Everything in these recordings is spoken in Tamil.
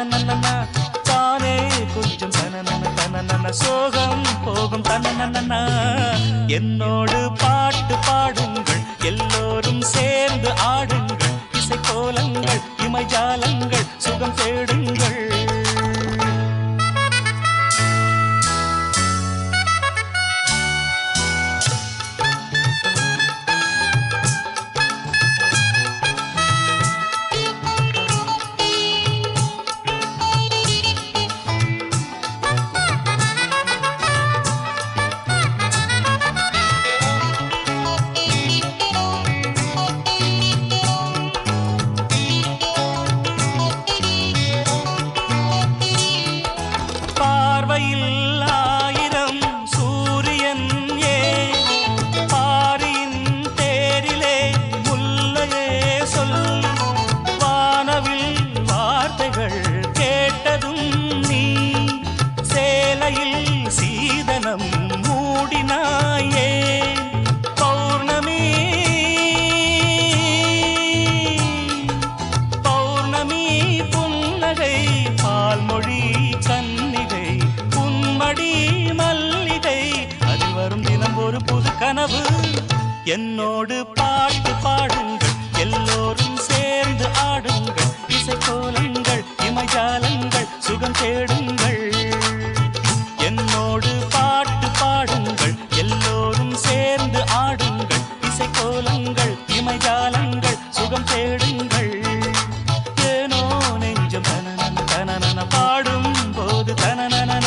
தனனனனா தானே கொஞ்சம் தனனன தனனன சோகம் போகும் தனனனனா. என்னோடு பாட்டு பாடுங்கள் எல்லோரும் சேர்ந்து ஆடுங்கள் இசைக்கோலங்கள் இமைஜாலங்கள் சுகம் தேடுங்கள். சீதனம் மூடினாயே பௌர்ணமி பௌர்ணமி புன்னகை பால்மொழி கன்னிகை புன்மடி மல்லிகை அது வரும் தினம் ஒரு புது கனவு. என்னோடு பாட்டு பாடுங்கள் எல்லோரும் சேர்ந்து ஆடுங்கள் இசைக்கோலங்கள் இமைஜாலங்கள் சுகம் தேடுங்கள். என்னோடு பாட்டு பாடுங்கள் எல்லோரும் சேர்ந்து ஆடுங்கள் இசைக்கோலங்கள் இமைஜாலங்கள் சுகம் தேடுங்கள். ஏனோ நெஞ்சம் தனனன தனனன பாடும் போது தனனன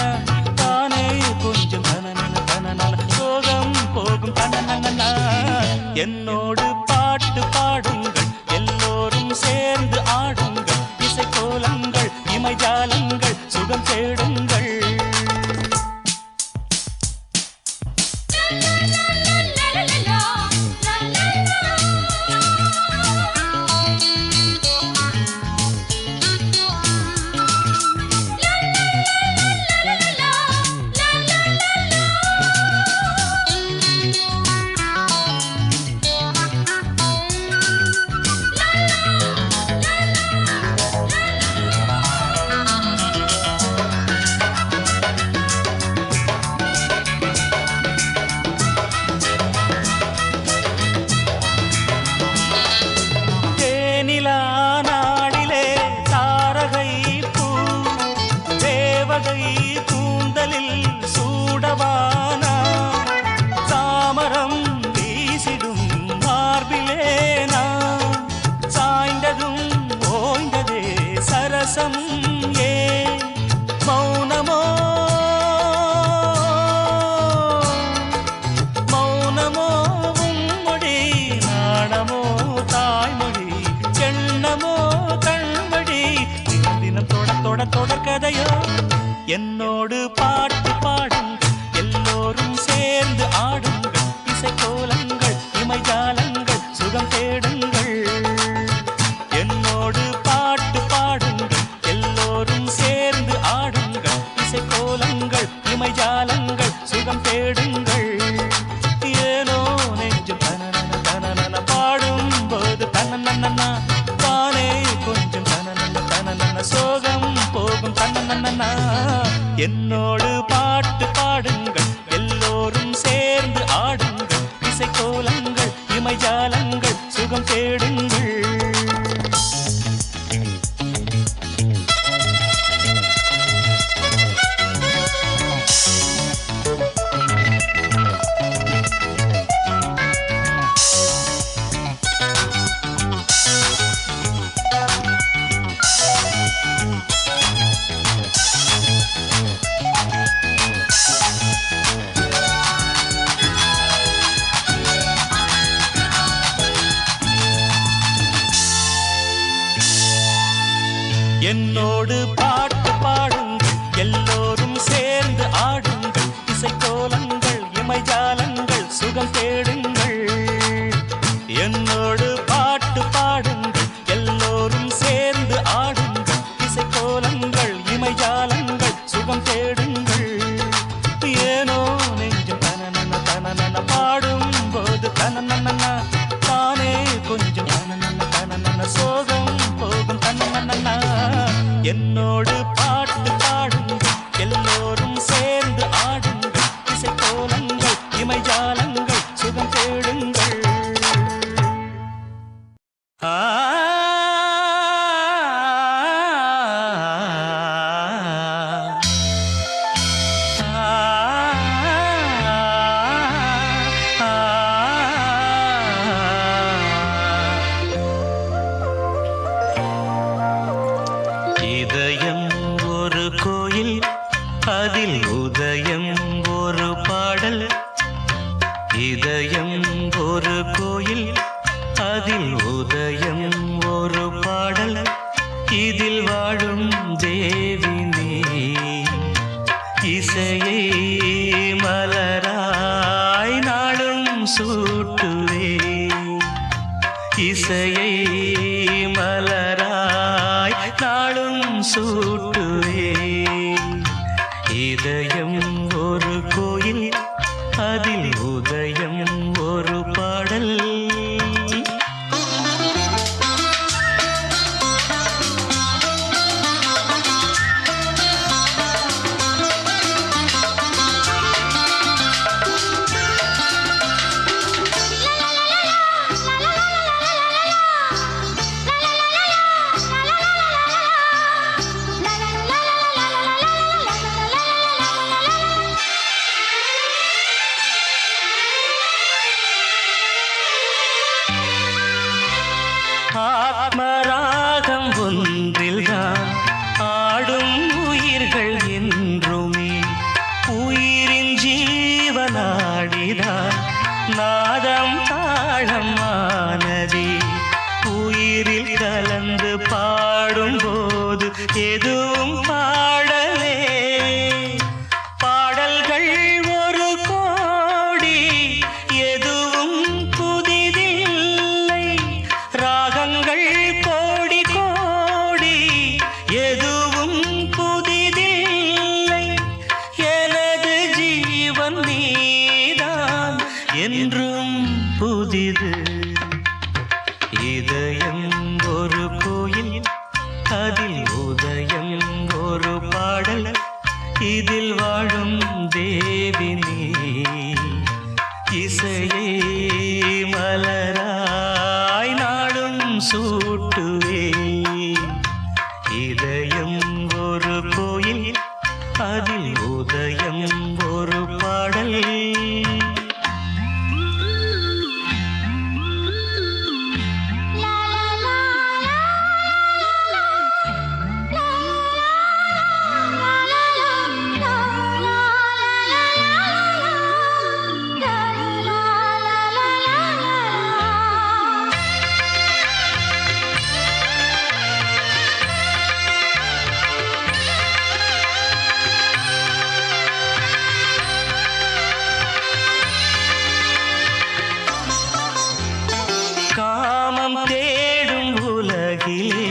தானே கொஞ்சம் தனனன தனனன சோகம் போகும் தனனன. என்னோடு பாட்டு பாடுங்கள் எல்லோரும் சேர்ந்து ஆடுங்கள் இசைக்கோலங்கள் இமைஜாலங்கள் சுகம் தேடுங்கள். கூந்தலில் சூடவானா தாமரம் வீசிடும் மார்பிலேனா சாய்ந்ததும் ஓய்ந்ததே சரசம் ஏ மௌனமோ மௌனமோ உம்மொழி நாணமோ தாய்மொழி எண்ணமோ கண்மொழி தினம் தினம் தொடர்கதையோ. என்னோடு பாட்டு பாடுங்கள் எல்லோரும் சேர்ந்து ஆடுங்கள் இசைக்கோலங்கள் இமைஜாலங்கள் சுகம் தேடுங்கள். என்னோடு பாட்டு பாடுங்கள் எல்லோரும் சேர்ந்து ஆடுங்கள் இசைக்கோலங்கள் இமைஜாலங்கள் சுகம் தேடுங்கள். ஏனோ நெஞ்சம் தனனன தனனன பாடும் போது தனனன தானே கொஞ்சம் தனனன தனனன சோகம் போகும் தனனன. என்னோடு பாட்டு பாடுங்கள் எல்லோரும் சேர்ந்து ஆடுங்கள் இசைக்கோலங்கள் இமைஜாலங்கள் சுகம் தேடுங்கள். என்னோடு பாட்டு பாடுங்கள் எல்லோரும் சேர்ந்து ஆடுங்கள் இசைக்கோலங்கள் இமைஜாலங்கள் சுகம் தேடுங்கள். என்னோடு பாட்டு பாடுங்கள் எல்லோரும் சேர்ந்து ஆடுங்கள் இசைக்கோலங்கள் இமைஜாலங்கள் சுகம் தேடுங்கள். ஏனோ நெஞ்சம் தனனன தனனன பாடும் போது தனனன தானே கொஞ்சம் தனனன தனனன சோகம் போகும் தனனன. என்னோடு என்னோடு பாட்டு பாடுங்கள் எல்லோரும் சேர்ந்து ஆடுங்கள் இசைக்கோலங்கள் இமைஜாலங்கள் சுகம் தேடுங்கள் இதயம் ஒரு கோயில் அதில் உதயம் ஒரு பாடல் இதயம் ஒரு கோயில் அதில் உதயம் ஒரு பாடல் இதில் வாழும் தேவி நீ இசையை மலராய் நாளும் சூட்டுவே இசையை மலராய் நாளும் சூட்டுவே இதயம் ஒரு கோயில் அதில் உதயம் ஒரு பாடல் ஆத்மராகம் ஒன்றில்தான் ஆடும் உயிர்கள் என்றுமே உயிரின் ஜீவனாடிதான் நாதம் தாளமானதே உயிரில் கலந்து பாடும்போது எதுவும் பாடலே பாடல்கள் ஒரு கோடி எதுவும் புதிதில்லை ராகங்கள் கோடி கோடி எதுவும் புதிதில்லை எனது ஜீவன் நீதான் என்றும் புதிது இதயம் ஒரு கோயில் அதில் உதயம் ஒரு பாடல் இதில் வாழும் தேவி நீ இசையை மலராய் நாளும் சூட்டுவே இதயம் ஒரு கோயில் அதில் உதயம் ஒரு பாடல் காமம் தேடும் உலகிலே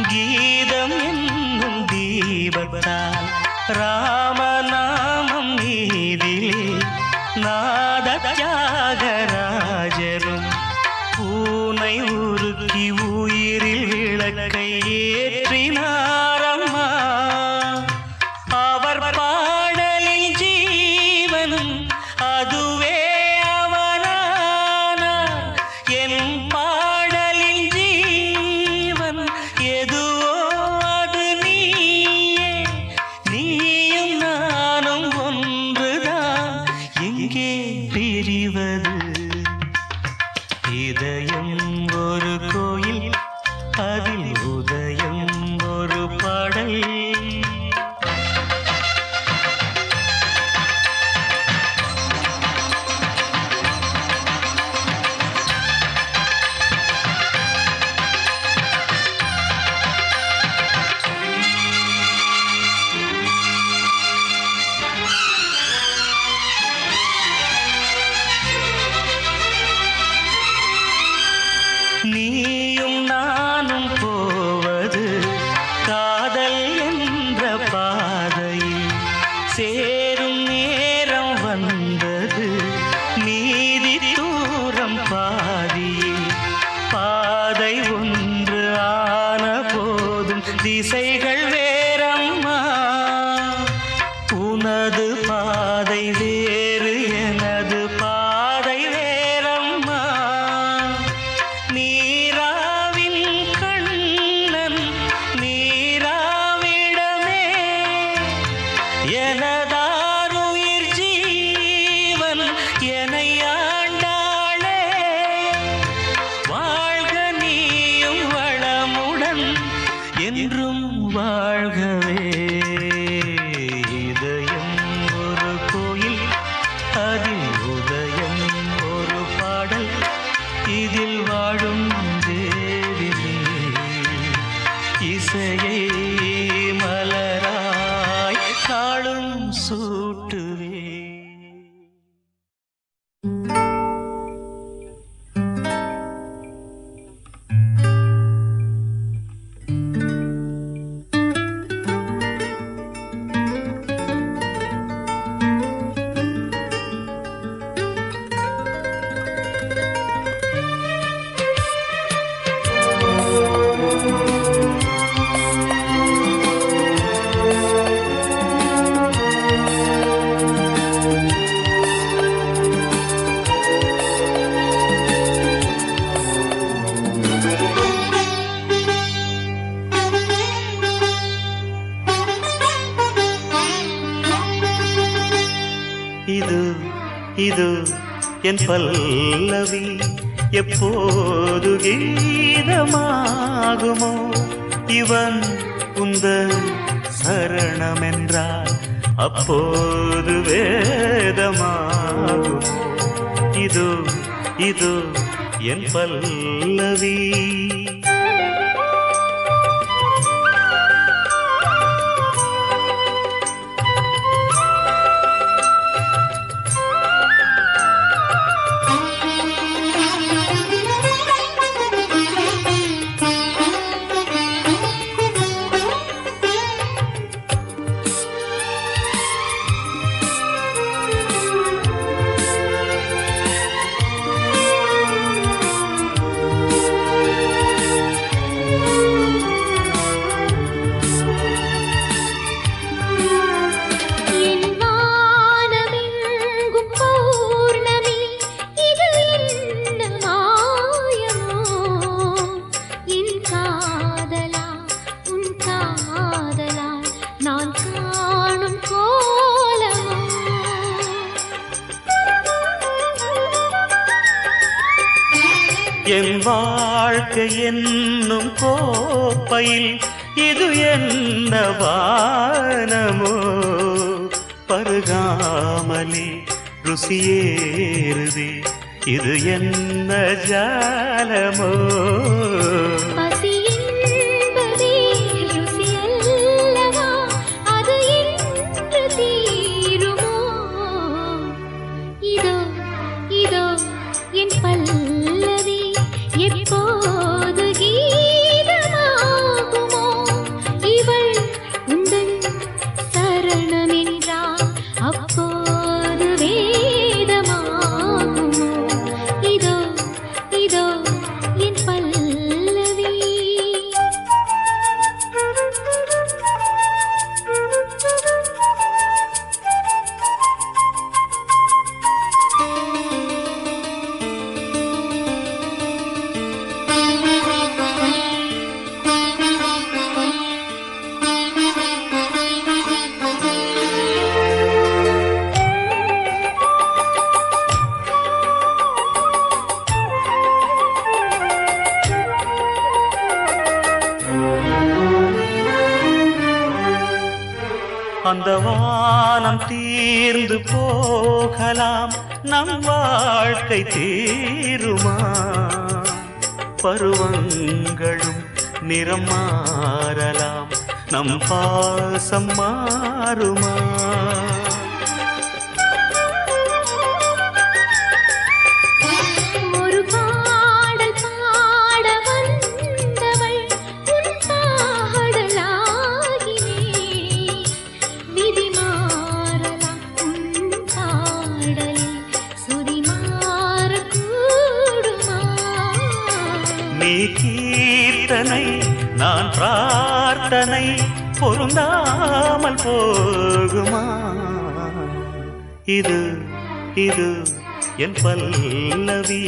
கீதம் என்னும் தீபத்தால் ராமநாமம் நீதிலே நாத தியாகராஜரும் பூனை உருக்கி உயிரில் விளக்கை ஏற்றினாரம்மா அவர் பாடலில் ஜீவனும் அதுவே என் பாடலில் ஜீவன் எதுவோ அது நீயே நீயும் நான் எனதாருயிர் ஜீவன் என்னை ஆண்டாளே வாழ்க நீயும் வளமுடன் என்றும் வாழ்கவே இதயம் ஒரு கோயில் அதில் உதயம் ஒரு பாடல் இதில் வாழும் தேவிலே இசையை மலராய் நாளும் சூட்டுவே. இது என் பல்லவி எப்போது கீதமாகுமோ இவன் உந்தன் சரணமென்றால் அப்போது வேதமாகுமோ இது என் பல்லவி. என் வாழ்க்கை என்னும் கோப்பையில் இது என்ன வானமோ பருகாமலே ருசியேறுதே இது என்ன ஜாலமோ. அந்த வானம் தீர்ந்து போகலாம் நம் வாழ்க்கை தீருமா பருவங்களும் நிறம் மாறலாம் நம் பாசம் மாறுமா. நீ கீர்த்தனை நான் பிரார்த்தனை பொருந்தாமல் போகுமா. இது என் பல்லவி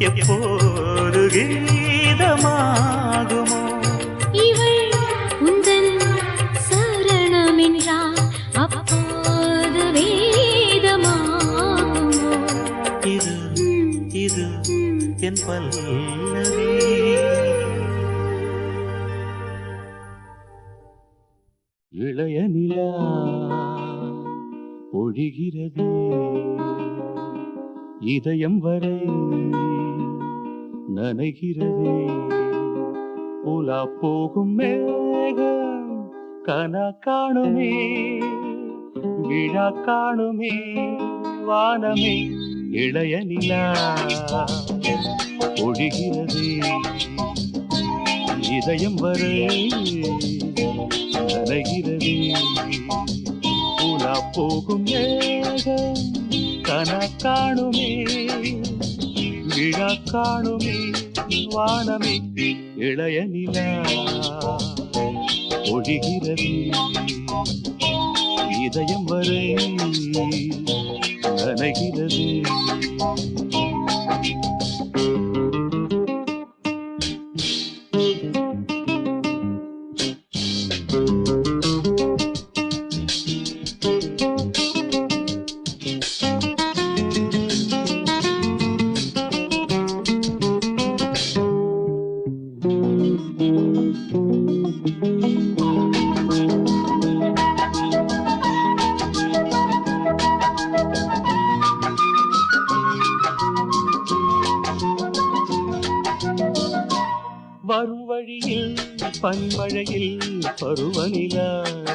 எப்போது கீதமாகுமோ. இவள் உந்தன் சரணமென்றால் அப்போ பல்லவி. இளைய நிலா பொழிகிறது இதயம் வரை நனைகிறது. உலா போகும் மேகம் கனா காணுமே விழா காணுமே வானமே. இளைய நிலா பொழிகிறது இதயம் வரை நனைகிறது. உலா போகும் மேகம் கனா காணுமே விழா காணுமே வானமே. இளைய நிலா ஒழிகிறது இதயம் வரை நனைகிறது. வரும் வழியில் பன்மழையில் பருவநிலா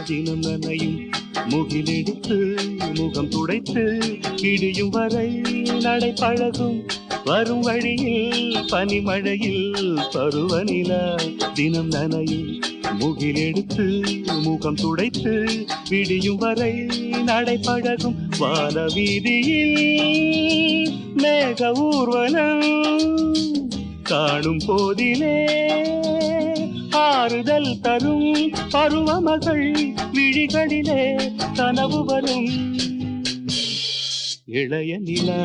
தினம் நனையும். முகிலெடுத்து முகம் துடைத்து இடியும் வரை நடை பழகும். வரும் வழியில் பனிமழையில் பருவநிலா தினம் நனையும். முகிலெடுத்து முகம் துடைத்து விடியும் வரை நடை பழகும். வான வீதியில் மேக ஊர்வலம் காணும் போதிலே ஆறுதல் தரும். பருவமகள் விழிகளிலே கனவு வரும். இளைய நிலா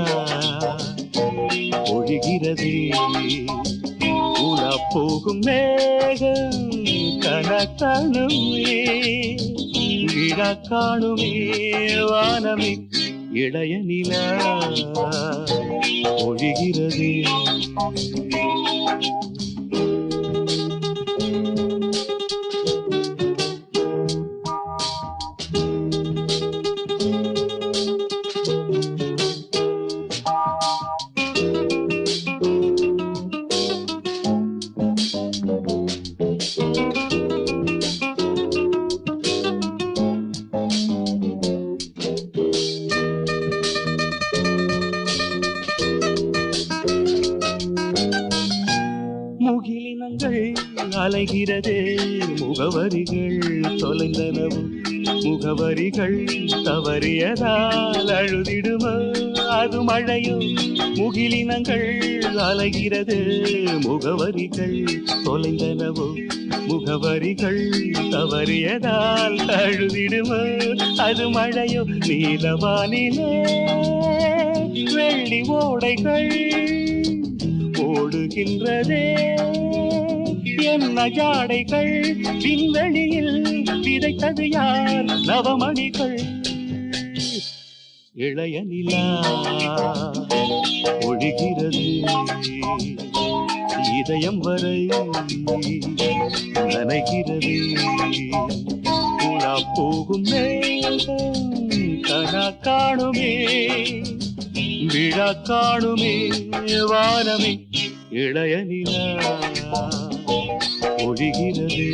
ஒழிகிறது உலா போகும் மேகம் கனா காணுமே விழா காணுமே வானமே. இளைய நிலா ஒழிகிறது. முகிலினங்கள் அலைகிறது முகவரிகள் தொலைந்தனவும். முகவரிகள் தவறியதால் அழுதிடுமோ அது மழையும். முகிலினங்கள் அலைகிறது முகவரிகள் தொலைந்தனவோ. முகவரிகள் தவறியதால் அழுதிடுமோ அது மழையோ. நீலவானிலே வெள்ளி ஓடைகள் ஓடுகின்றதே என்ன ஜாடைகள். விண்வெளியில் விதைத்தது யார் நவமணிகள். இளைய நிலா ஒழிகிறது இதயம் வரை நனைகிறது. உலா போகும் மேகம் கனா காணுமே விழா காணுமே வானமே. இளைய நிலா ஒழிகிறது.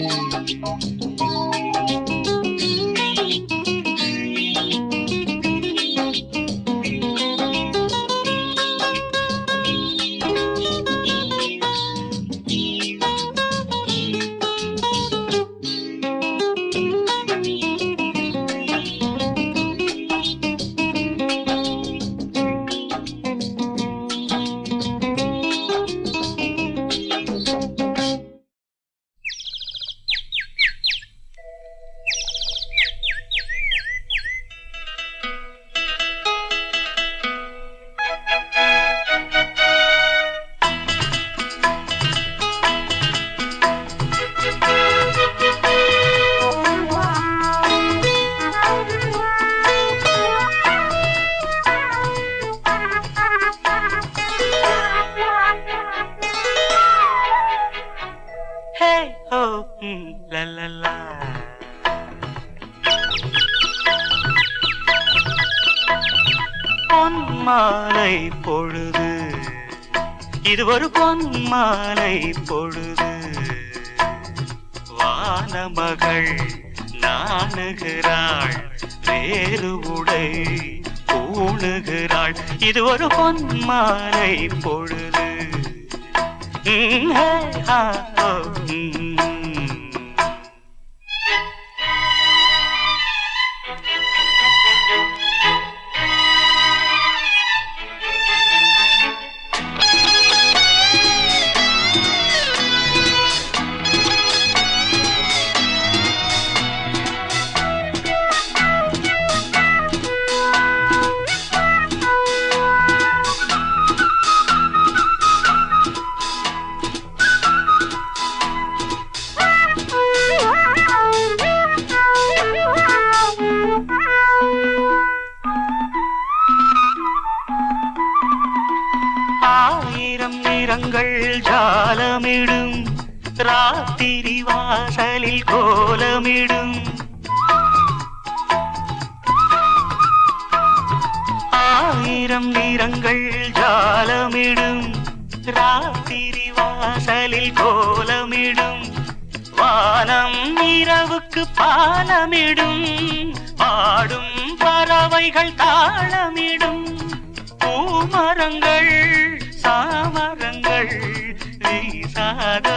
மாலை பொழுது, இது ஒரு பொன் மாலை பொழுது. வானமகள் நாணுகிறாள், வேறு உடை பூணுகிறாள். இது ஒரு பொன் மாலை பொழுது. ஆயிரம் நிறங்கள் ஜாலமிடும், ராத்திரி வாசலில் கோலமிடும். ஆயிரம் நிறங்கள் ஜாலமிடும், ராத்திரி வாசலில் கோலமிடும். வானம் இரவுக்கு பாலமிடும், பாடும் பறவைகள் தாளமிடும். பூமரங்கள் சாமரங்கள் வீசாத,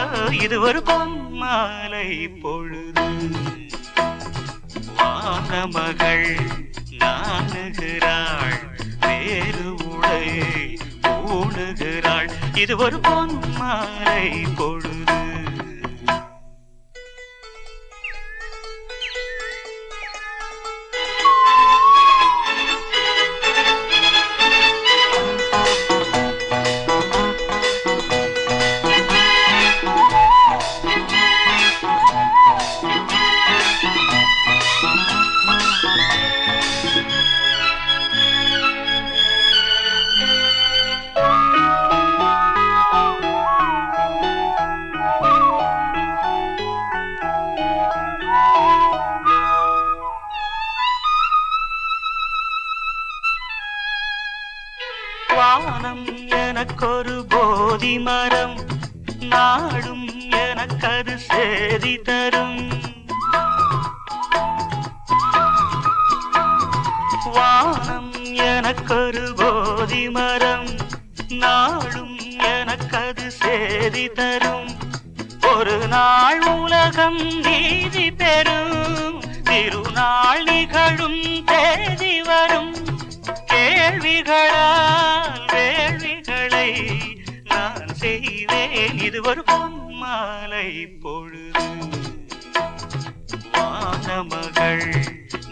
இது ஒரு பொன்மாலை பொழுது. வானமகள் நாணுகிறாள், வேறு உடை பூணுகிறாள். இது ஒரு பொன்மாலை பொழுது. வானம் எனக்கொரு போதி மரம், நாடும் எனக்கது சேதி தரும். வானம் எனக்கொரு போதி மரம், நாடும் எனக்கது சேதி தரும். ஒரு நாள் உலகம் நீதி பெறும், திருநாள் நிகழும் தேதி வரும். கேள்விகளால் வேள்விகளை நான் செய்வேன், இது ஒரு பொன்மாலை பொழுது. வானமகள்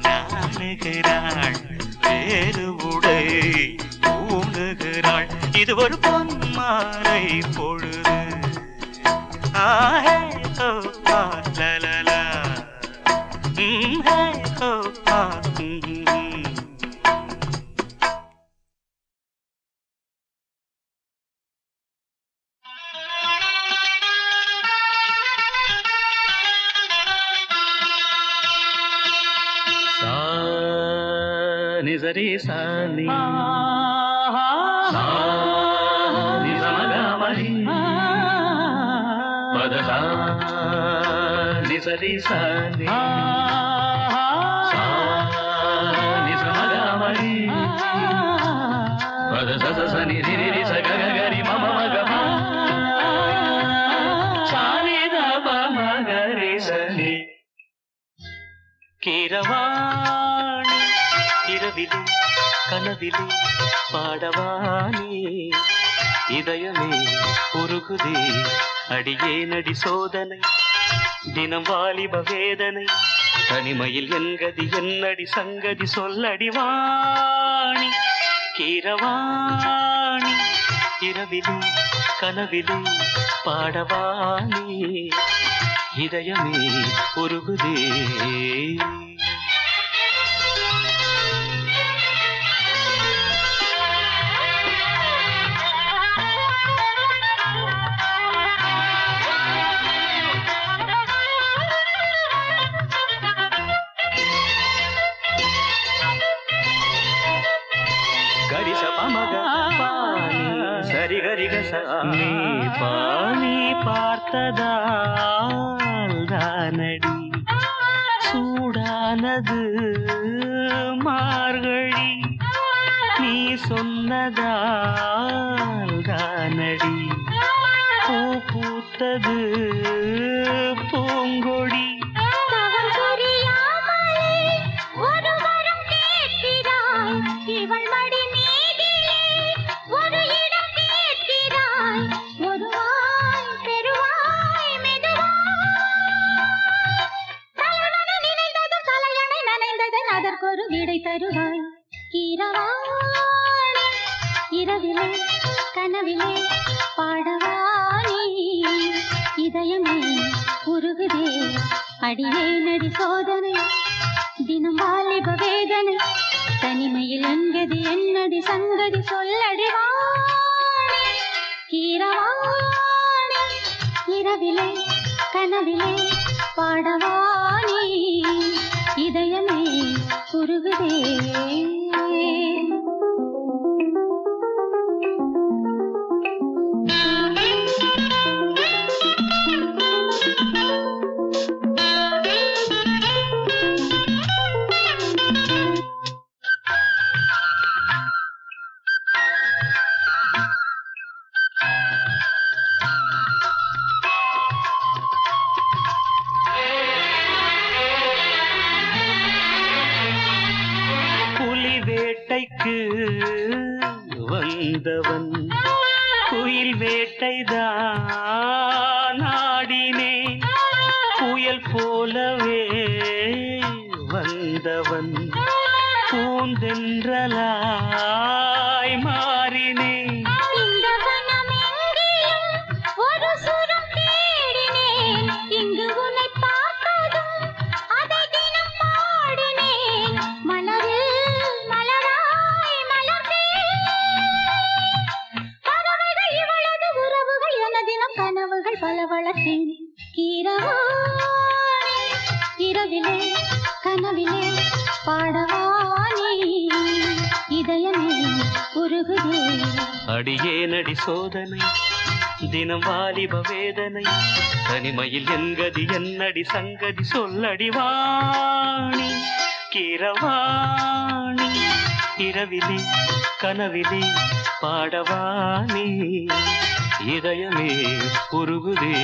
நாணுகிறாள், வேறு உடை பூணுகிறாள். இது ஒரு பொன்மாலை பொழுது. ஆஹே ஓ ஆ லலலா, ஹே ஓ ஆ. నిజరి సాని నిజమగమని పదస నిజరి సాని నిజమగమని పదస సని రిరి సగగరి మమ మగమ సాని దమ మగరి సని கீரவாணி இரவிலே கனவிலே பாடவானே, இதயமே உருகுதே அடியே நடி சோதனை. தினம் வாலிப வேதனை, தனிமையில் என்கதி என்னடி சங்கதி சொல்லடி வாணி. கீரவாணி இரவிலே கனவிலே பாடவானே, இதயமே உருகுதே. பமக பாணி சரி கரி கச நீ பாணி பார்த்ததால் தானடி சூடானது மார்கழி நீ சொன்னதால் தானடி பூ பூத்தது பூங்கொடி அதற்கொரு விடை தருவாய் கீரவாணி இரவிலே கனவிலே பாடவாணி இதயமே உருகுதே அடியே நடி சோதனை தினம் வாலிப வேதனை தனிமையில் என்கதி என்னடி சங்கதி சொல்லடி வாணி கீரவாணி இரவிலே கனவிலே பாடவாணி இதயமே உருகுதே வந்தவன் குயில் வேட்டைதான் ஆடினேன் புயல் போலவே வந்தவன் பூந்தென்றலாய் மாறினேன் பலவளத்தேன் கீரவாணி இரவிலே கனவிலே பாடவாணி இதயமே உருகுதே அடியே நடி சோதனை தினம் வாலிப வேதனை தனிமையில் என்கதி என்னடி சங்கதி சொல்லடி வாணி கீரவாணி இரவிலே கனவிலே பாடவாணி இதயமே உருகுதே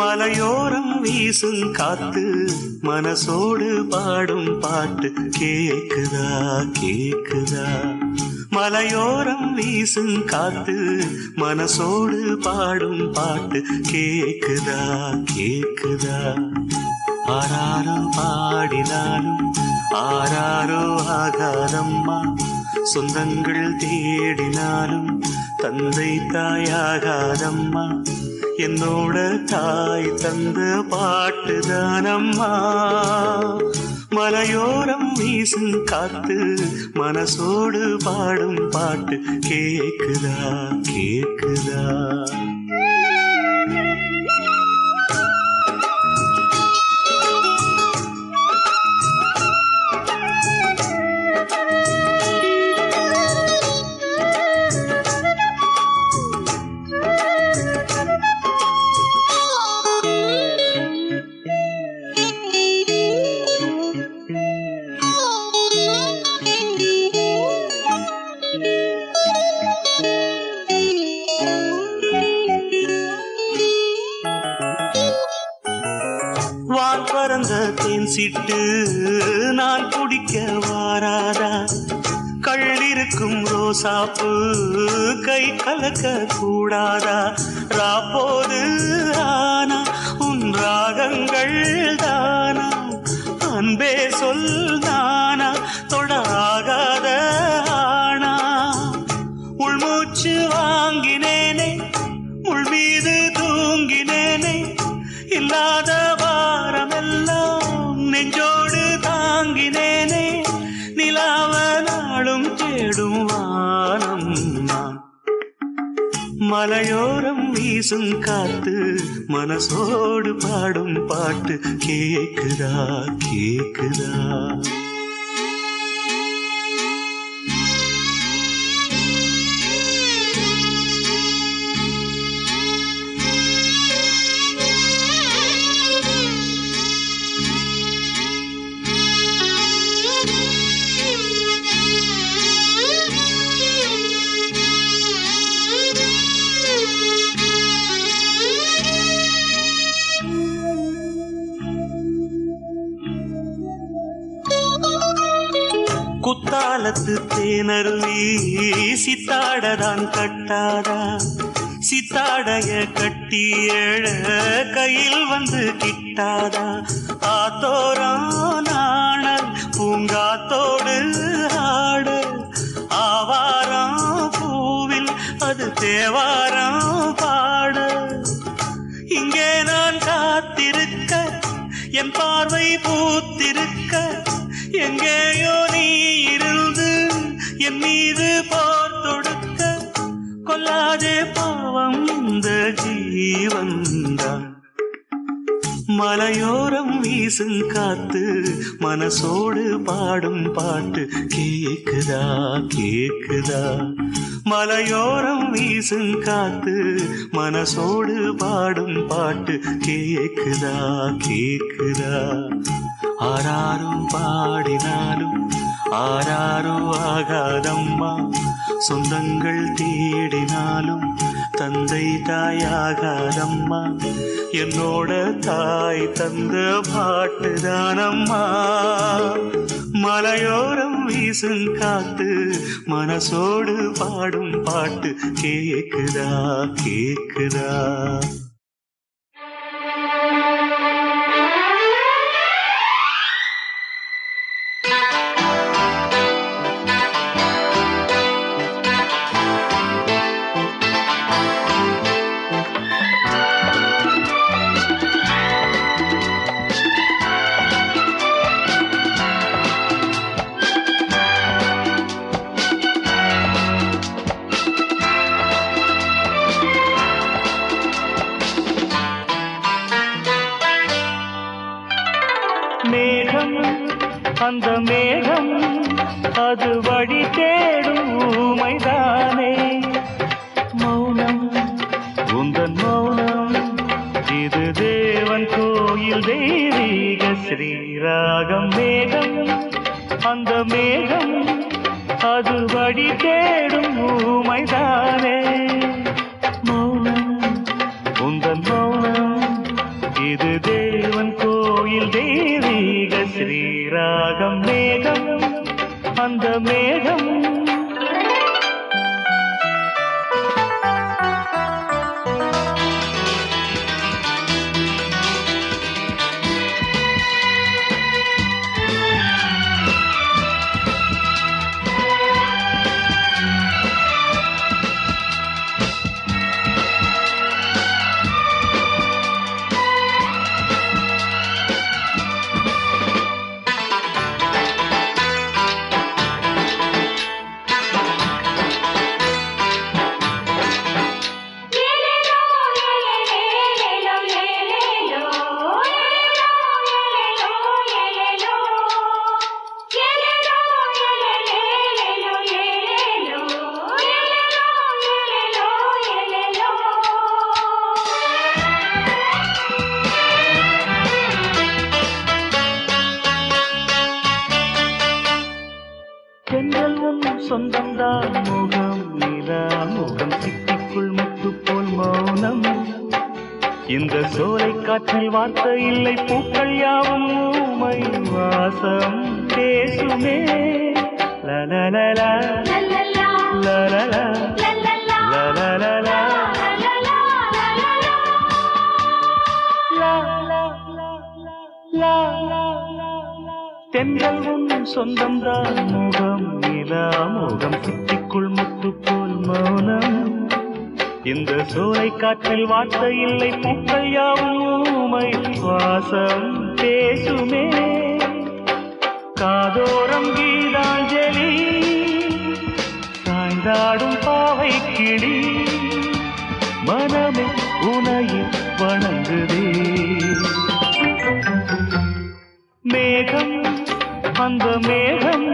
மலையோரம் வீசும் காத்து மனசோடு பாடும் பாட்டு கேக்குதா கேக்குதா மலையோரம் வீசும் காத்து மனசோடு பாடும் பாட்டு கேக்குதா கேக்குதா ஆராரோ பாடினாலும் ஆராரோ ஆகாதம்மா சொந்தங்கள் தேடினாலும் தந்தை தாயாகாதம்மா என்னோட தாய் தந்த பாட்டுதானம்மா மலையோரம் வீசும் காத்து மனசோடு பாடும் பாட்டு கேக்குதா கேக்குதா வான் பறந்த தேன் சிட்டு நான் குடிக்க வாராதா கள்ளிருக்கும் ரோசாப்பு கை கலக்க கூடாதா ராப்போது ஆனா உன் ராகங்கள் தானா அன்பே சொல் தானா தொடாகாத ஆனா வாங்கினேனே நிலாவ நாளும் தேடும் வானம் நான் மலையோரம் வீசும் காத்து மனசோடு பாடும் பாட்டு கேக்குதா கேக்குதா குத்தாலத்து தேனருவி சித்தாடதான் கட்டாதா சித்தாடைய கட்டி எழ கையில் வந்து கிட்டாதா ஆத்தோரானாணல் பூங்காத்தோடு ஆட ஆவாரம் பூவில் அது தேவாரம் பாட இங்கே நான் காத்திருக்க என் பார்வை பூத்திருக்க எங்கேயோ நீ இருந்து என் மீது போர் தொடுக்க கொல்லாதே பாவம் இந்த ஜீவன்தான் மலையோரம் வீசும் காத்து மனசோடு பாடும் பாட்டு கேக்குதா கேக்குதா மலையோரம் வீசும் காத்து மனசோடு பாடும் பாட்டு கேக்குதா கேக்குதா ஆராரும் பாடினாலும் ஆராரோ ஆகாதம்மா சொந்தங்கள் தேடினாலும் தந்தை தாயாகாதம்மா என்னோட தாய் தந்த பாட்டுதானம்மா மலையோரம் வீசும் காத்து மனசோடு பாடும் பாட்டு கேக்குதா கேக்குதா மேகம் அந்த மேகம் அது வழி தேடும் ஊமைதானே மௌனம் உந்தன் மௌனம் இது தேவன் கோயில் தெய்வீக ஸ்ரீராகம் மேகம் அந்த மேகம் அது வழி தேடும் ஊமைதானே மௌனம் உந்தன் மௌனம் இது தேவன் கோயில் தெய்வீக ஸ்ரீராகம் மேகம் அந்த மேகம் தென்றல் உன் சொந்தம்தான் முகம் நிலா முகம் சிட்டிக்குள் முத்து போல் மௌனம் இந்த சோலை காற்றில் வார்த்தை இல்லை பூக்கள் யாவும் ஊமை வாசம் பேசுமே லலலலா லலலா லலலலா தென்றல் உன் சொந்தம்தான் முகம் நிலா முகம் சிட்டிக்குள் முத்து போல் மௌனம் இந்த சோலை காற்றில் வார்த்தை இல்லை பூக்கள் யாவும் ஊமை வாசம் பேசுமே காதோரம் கீதாஞ்சலி சாய்ந்தாடும் பாவை கிளி மனமே உனையை வணங்குதே மேகம் அந்த மேகம்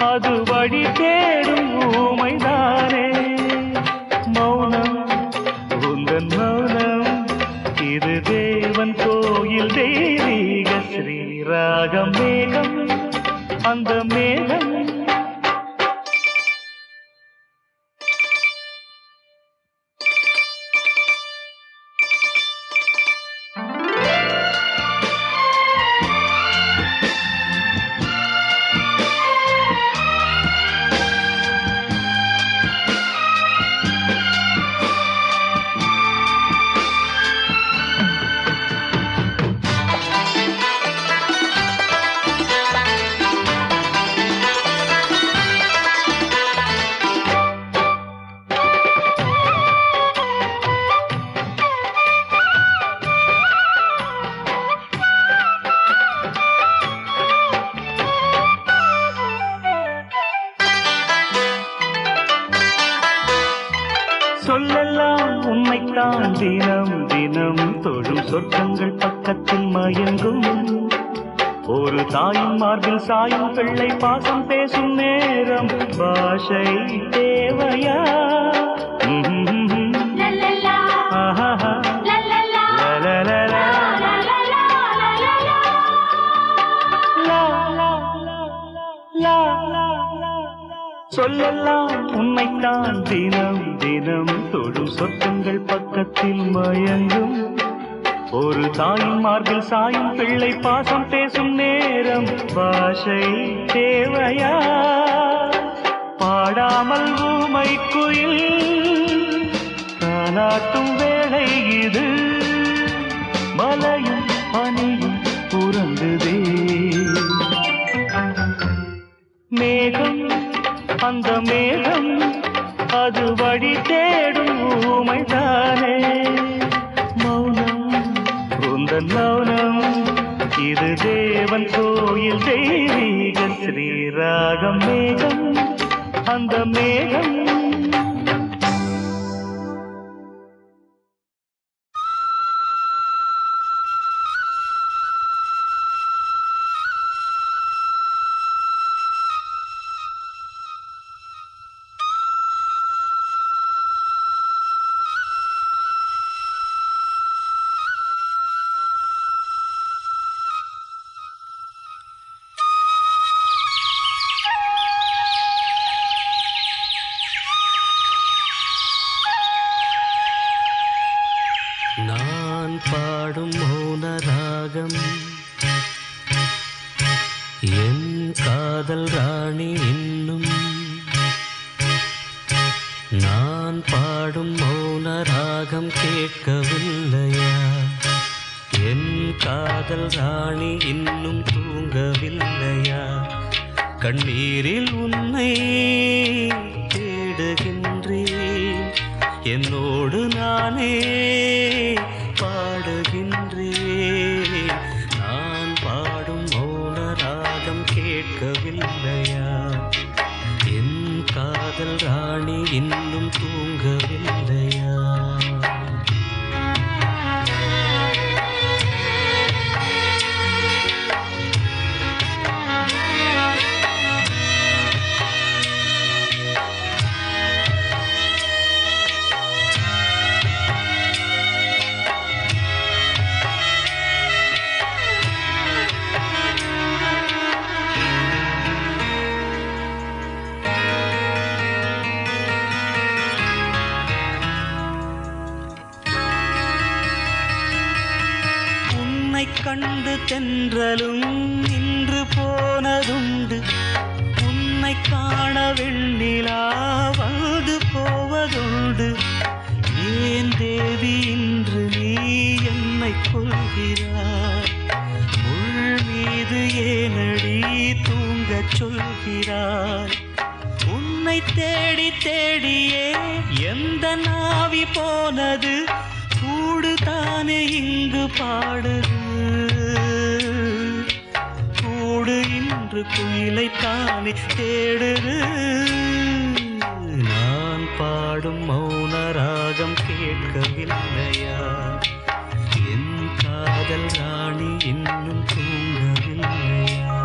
அது வழி தேடும் ஊமைதானே மௌனம் உந்தன் மௌனம் இது தேவன் கோயில் தெய்வீக ஸ்ரீராகம் மேகம் அந்த மேகம் சொல்லெல்லாம் உண்மைத்தான் தினம் தினம் தொழும் சொர்க்கங்கள் பக்கத்தில் மயங்கும் ஒரு தாயின் மார்பில் சாயும் பிள்ளை பாசம் பேசும் நேரம் பாஷை தேவையா சொல்லெல்லாம் உண்மைத்தான் தினம் தினம் தொடும் சொர்க்கங்கள் பக்கத்தில் மயங்கும் ஒரு தாயின் மார்பில் சாயும் பிள்ளை பாசம் பேசும் நேரம் பாஷை தேவையா பாடாமல் ஊமை குயில் தாலாட்டும் வேளை இது மலையும் பனியும் புரங்குதே மேகம் அந்த மேகம் அது வழி தேடும் ஊமைதானே மௌனம் உந்தன் மௌனம் இது தேவன் கோயில் தெய்வீக ஸ்ரீராகம் மேகம் அந்த மேகம் நான் பாடும் மௌன ராகம் என் காதல் ராணி இன்னும் நான் பாடும் மௌன ராகம் கேட்கவில்லையா என் காதல் ராணி இன்னும் தூங்கவில்லையா கண்ணீரில் உன்னை தேடுகின்றேன் என்னோடு நானே பாடுகின்றேன் நான் பாடும் மௌன ராகம் கேட்கவில்லையா என் காதல் ராணி இன்னும் தூங்கவில்லையா கண்டு தென்றலும் நின்று போனதுண்டு உன்னை காண வெண்ணிலா வந்து போவதுண்டு ஏன் தேவி இன்று நீ என்னை கொள்கிறாய் முள் மீது ஏனடி தூங்கச் சொல்கிறாய் உன்னை தேடி தேடியே எந்த நாவி போனது கூடு தானே இங்கு பாடுது கூடு ஒன்று குயிலைத்தானே தேடுது. நான் பாடும் மௌன ராகம் கேட்கவில்லையா? என் காதல் ராணி இன்னும் தூங்கவில்லையா?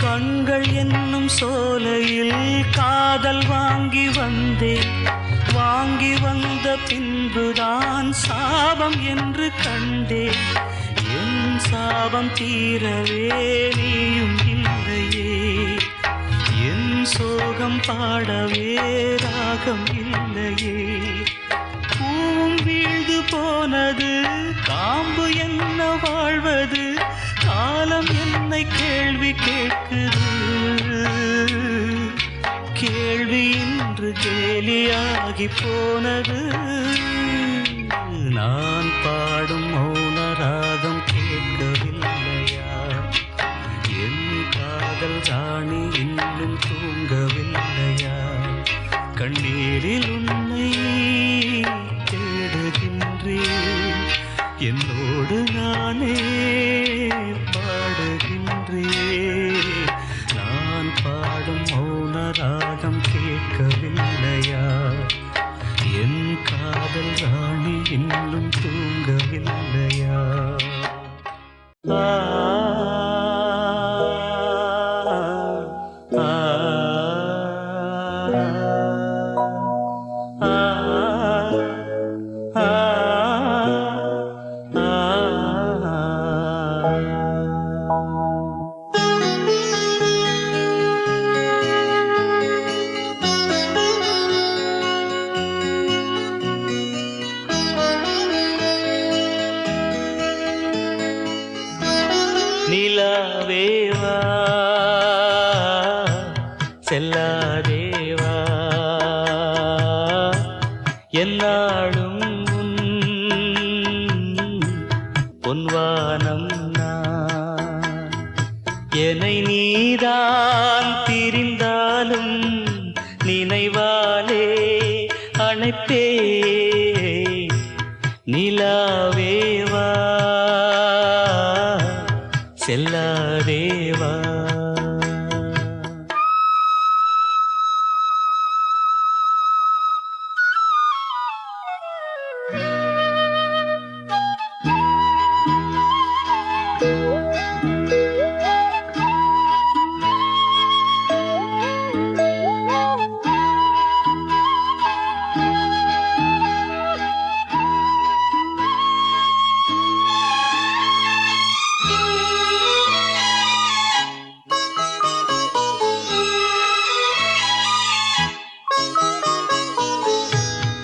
கண்கள் என்னும் சோலையில் காதல் வாங்கி வந்தேன். வாங்கி வந்த பின்புதான் சாபம் என்று கண்டேன். என் சாபம் தீரவே நீயும் இல்லையே. என் சோகம் பாடவே ராகம் இல்லையே. பூவும் வீழ்ந்து போனது, காம்பு என்ன வாழ்வது? காலம் என்னை கேள்வி கேட்குது. கேள்வி இன்று கேலியாகி போனது. நான் பாடும் மௌன ராகம் கேட்கவில்லையா? என் காதல் ராணி இன்னும் தூங்கவில்லையா? கண்ணீரில் உன்னை தேடுகின்றேன். என்னோடு நானே பாடுகின்றேன். நான் பாடும் மௌன ராகம் கேட்கவில்லையா? என் காதல் ராணி இன்னும் தூங்கவில்லையா? ஆ நிலாவேவா செல்லாதேவா, என்னாடும் பொன்வானம் நான். என்னை நீதான் பிரிந்தாலும் நினைவாலே அணைப்பே. நிலாவேவா செல்லாதேவா.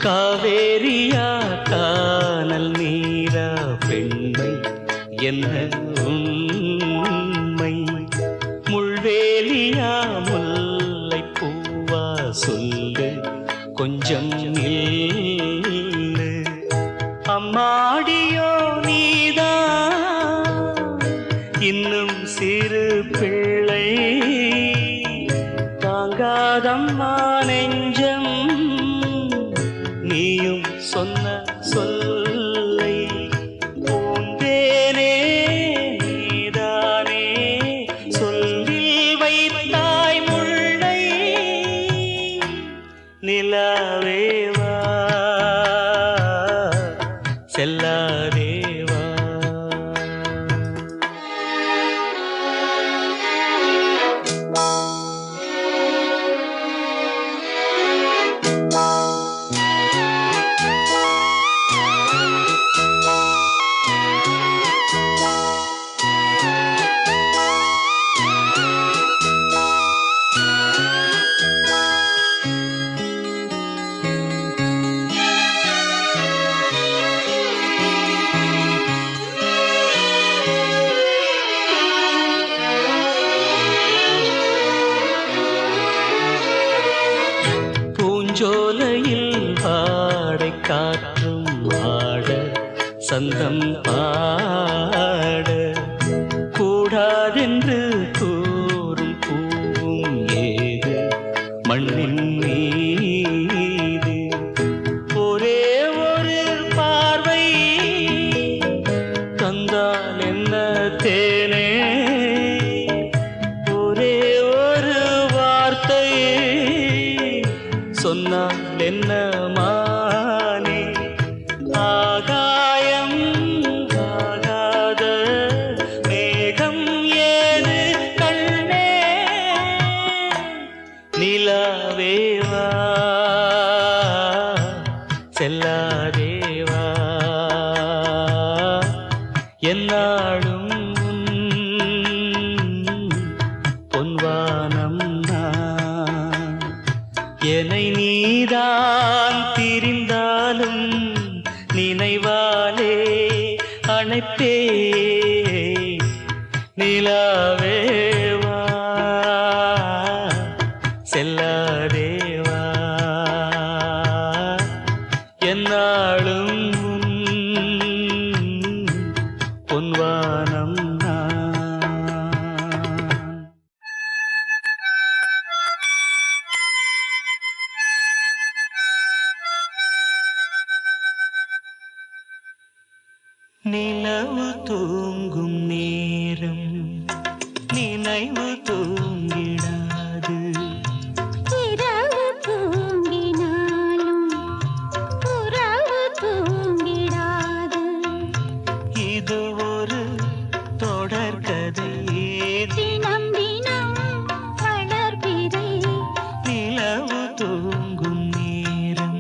காவேரியா கானல் நீரா பெண்மை என்ன உண்மை? முள்வேலியா முல்லை பூவா சொல்லு கொஞ்சம் நில்லு. அம்மாடியோ நீதான் இன்னும் சிறு பிள்ளை. தாங்காதம்மா நெஞ்சம் நீயும் சொன்ன சொல்லை. பூந்தேனே நீதானே சொல்லில் வைத்தாய் முல்லை. நிலாவே பூஞ்சோலையில் பாடை காற்றும் ஆட சந்தம் பாட கூடாதென்று கூறும் பூவும் ஏது மண்ணின் மீது ஒரே ஒரு பார்வை தந்தால் என்ன தேனே ஒரே ஒரு வார்த்தை சொன்னால் என்ன மானே ஆகாயம் ஆகாத மேகம் ஏது கண்ணே நிலாவேவா செல்லாதேவா என்னாலும் பொன்வானம் நான் என்னை நீதான் திரிந்தாலும் நினைவாலே அணைப்பே நிலாவேவா செல்லாதேவா என்னாலும் பொன்வானம் நான் நிலவு தூங்கும் நேரம் நினைவு தூங்கிடாது இரவு தூங்கினாலும் உறவு தூங்கிடாது இது ஒரு தொடர்கதை தினம் தினம் வளர்பிறை நிலவு தூங்கும் நேரம்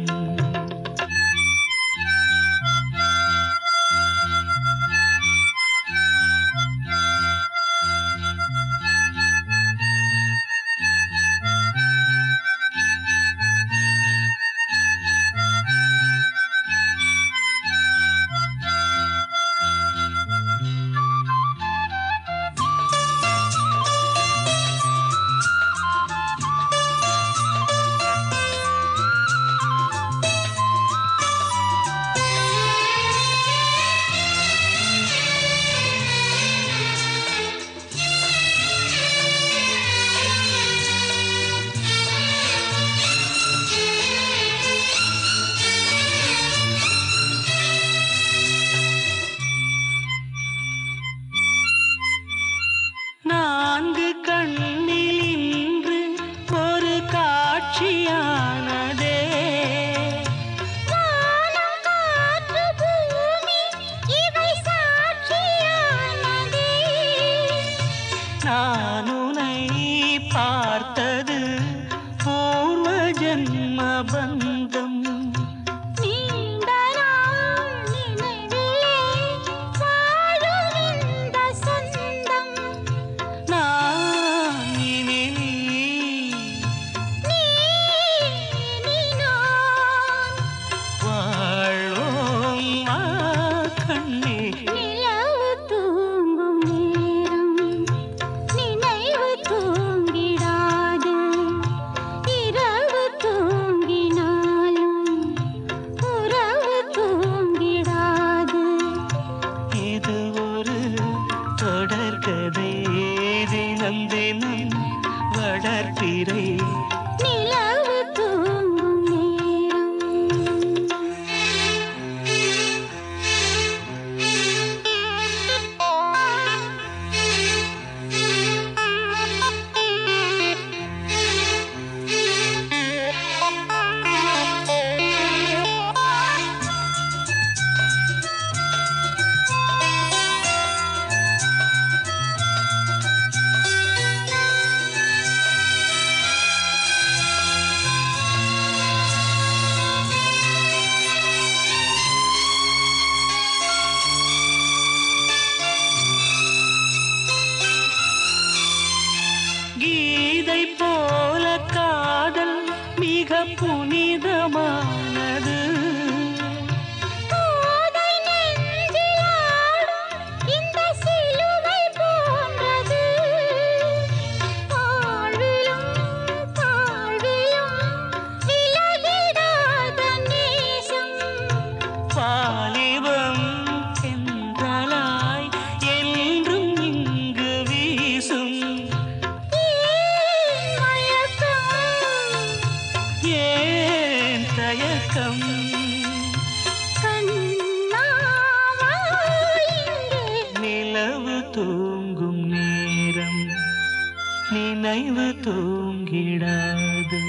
நான்கு கண்ணில் இன்று ஒரு காட்சியானதே வானம் காற்று பூமி இவை சாட்சியானதே நான் உன்னை பார்த்தது பூர்வ ஜன்ம பந்தம் நீண்ட நாள் நினைவிலே வாழும் இந்த சொந்தம் நான் இனி நீ நான் வாழ்வோம் வா கண்ணே நிலவு தூங்கும் நேரம் நினைவு தூங்கிடாது இரவு தூங்கினாலும் உறவு தூங்கிடாது இது ஒரு தொடர்கதை தினம் தினம் வளர்பிறை நிலவு தூங்கும் கீதை போல காதல் மிக புனிதமானது கோதை நெஞ்சில் ஆடும் இந்த சிலுவை போன்றது வாழ்விலும் தாழ்விலும் விலகி மயக்கம் கண்ணாவா இங்கே நிலவு தூங்கும் நேரம் நினைவு தூங்கிடாது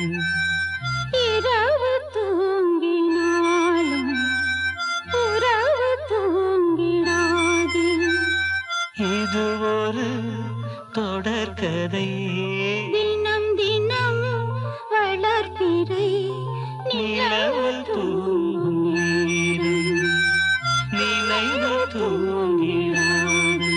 இரவு தூங்கினாலும் உறவு தூங்கிடாது இது ஒரு தொடர்கதை தினம் தினம் வளர்பிறை நிலவு தூங்கும் நேரம் நினைவு தூங்கிடாது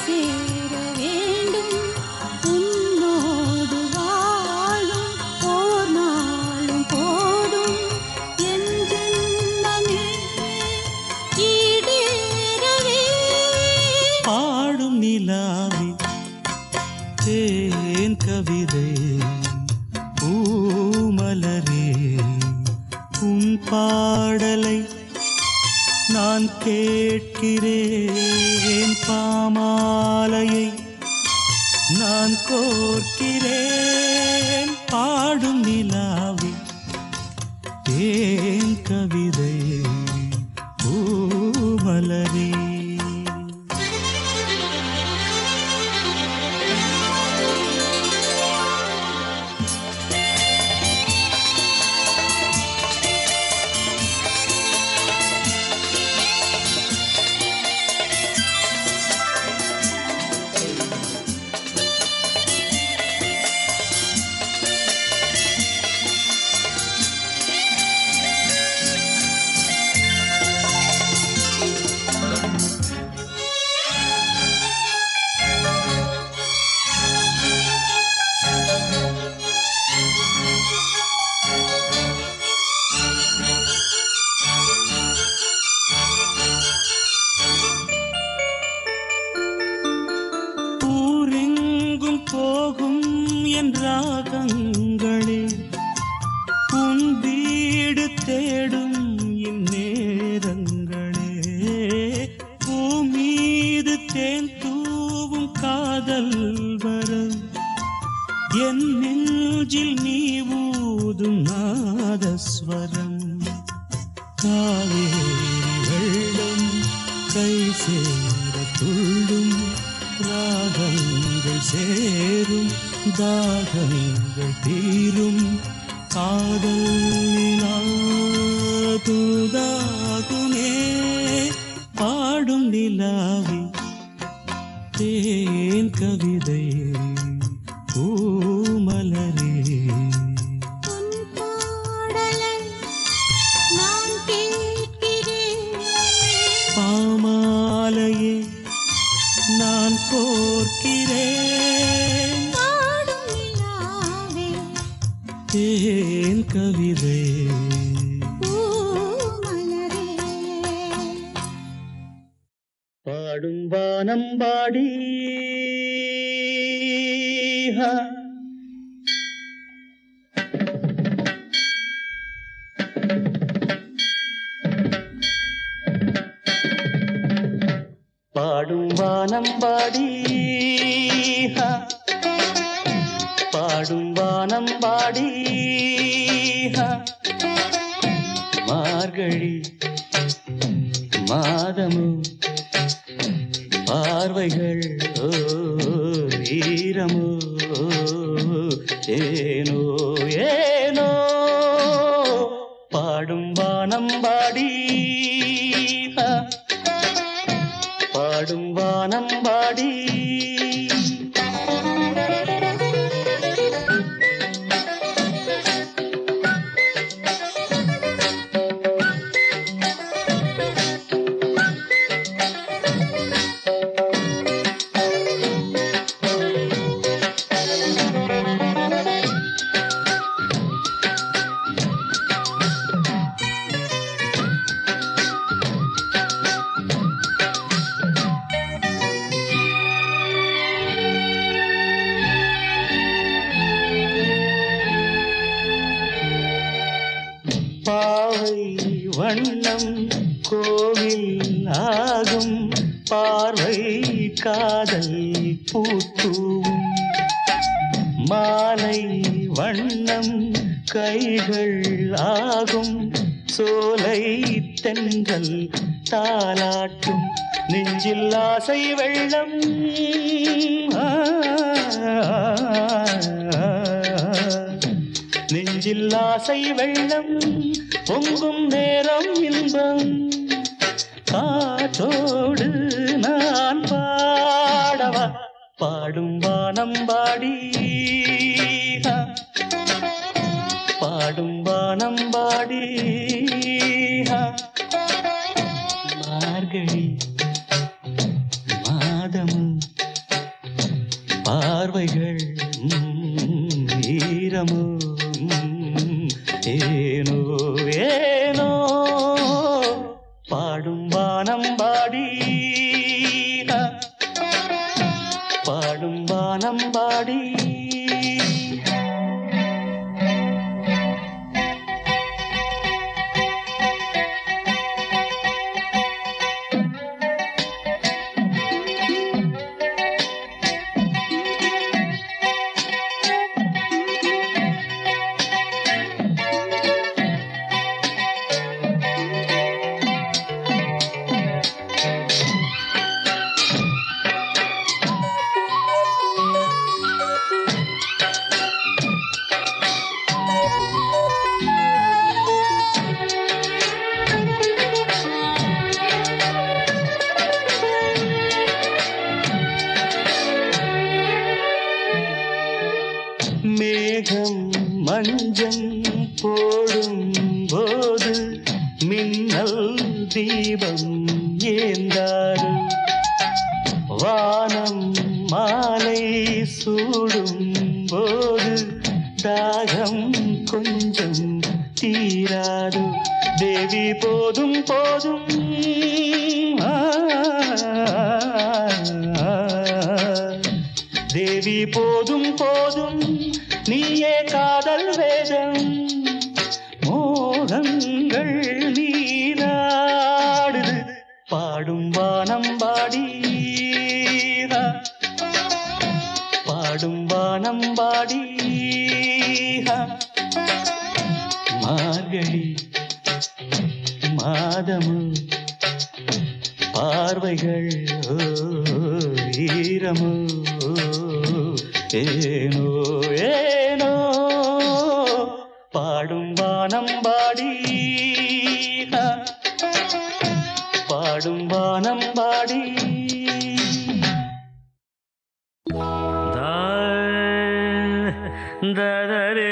சேர வேண்டும் உன்னோடு வாழும் ஓர் நாளும் போதும் என் ஜென்மமே ஈடேறவே. பாடும் நிலாவே தேன் கவிதை பூமலரே உன் பாடலை நான் கேட்கிறேன் பாமாலையை நான் கோர்க்கிறேன். பாடும் நிலாவே தேன் கவிதை பூமலரே. போகும் என் ராகங்களே உன் வீடு தேடும் இந்நேரங்களே பூமீது தேன் தூவும் காதல் வரம் என் நெஞ்சில் நீ ஊதும் நாதஸ்வரம். காவேரி வெள்ளம் கை சேர துள்ளும் ராகங்கள் சேரும் தாகங்கள் தீரும் காதல் தூதாகுமே. பாடும் நிலாவே தேன் கவிதை பூமலரே உன் பாடலை நான் கேட்கிறேன் பாமாலையே நான் கோர்க்கிறேன். பாடும் நிலாவே தேன் கவிதை பூமலரே. பாடும் வானம் பாடி பாடும் வானம் பாடி பாடும் வானம் பாடி மார்கழி மாதமும் பார்வைகள் ஈரமோ ஏனோ ஏனோ பாடும் வானம் பாடி பாடும் வானம் பாடி பாவை வண்ணம் கோவில் ஆகும் பார்வை காதல் பூத்தூவும் மாலை வண்ணம் கைகள் ஆகும் சோலை தென்றல் தாலாட்டும் நெஞ்சில் ஆசை வெள்ளம் நெஞ்சில் ஆசை வெள்ளம் பொங்கும் நேரம் இன்பம் காற்றோடு நான் பாடவா பாடும் வானம் பாடி பாடும் வானம் பாடி மார்கழி மாதமும் பார்வைகள் ஈரமோ ஏனோ ஏனோ பாடும் வானம் பாடி பாடும் வானம் பாடி மேகம் மஞ்சம் போடும் போது மின்னல் தீபம் ஏந்தாரு வானம் மாலை சூடும் போது தாகம் கொஞ்சம் தீராது தேவி போதும் போதும் தேவி போதும் போதும் நீயே காதல் வேதம் மோகங்கள் நீராடுது பாடும் வானம் பாடி பாடும் வானம் பாடி மார்கழி மாதமு பார்வைகள் ஈரமு ஏனோ ஏனோ பாடும் வானம் பாடி பாடும் வானம் பாடி தரே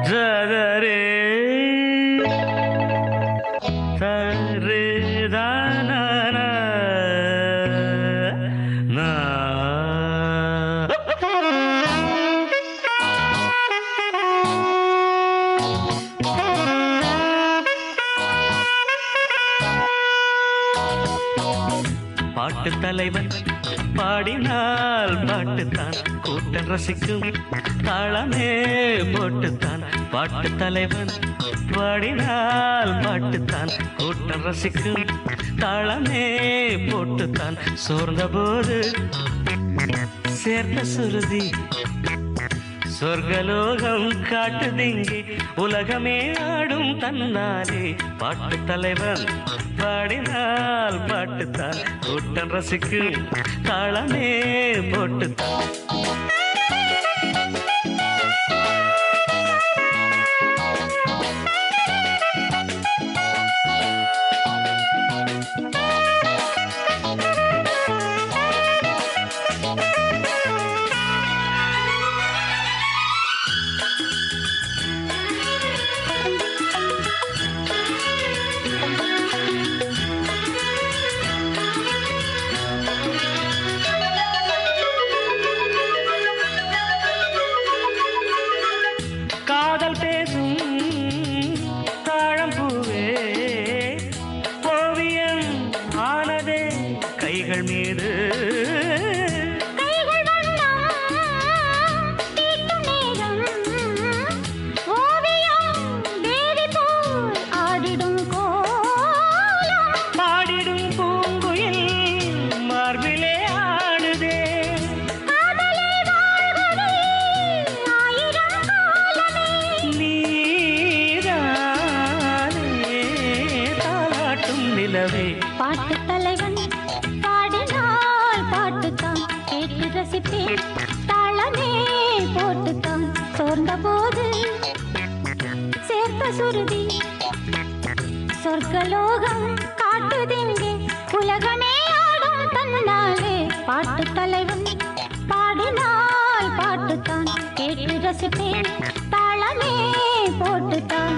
ஜரே தரே தான பாட்டு தலைவன் பாடினால் பாட்டுத்தான் கூட்டம் ரசிக்கும் தாளமே போட்டுத்தான் பாட்டு தலைவன் பாடினால் பாட்டுத்தான் கூட்டம் ரசிக்கும் தாளமே போட்டுத்தான் சோர்ந்த போது சேர்த்த சுருதி சொர்க்கலோகம் காட்டுதிங்கி உலகமே ஆடும் தன்னாலே பாட்டு தலைவன் பாடினால் பாட்டுத்தான் கூட்டம் ரசிக்கும் தாளமே போட்டுத்தான் காதல் பேசும் தாழம்பூவே ஓவியம் ஆனதே கைகள் மீது பாடிடும் பூங்குயில் மார்பிலே ஆடுதே பாட்டு தலைவன் பாடினால் பாட்டுத்தான் கேட்டு ரசிப்பேன் தாளமே போட்டுத்தான் சோர்ந்த போது சேர்த்த சுருதி சொர்க்கலோகம் காட்டுதிங்கே உலகமே ஆடும் தன்னாலே பாட்டு தலைவன் பாடினால் பாட்டுத்தான் கேட்டு ரசிப்பேன் தாளமே போட்டுத்தான்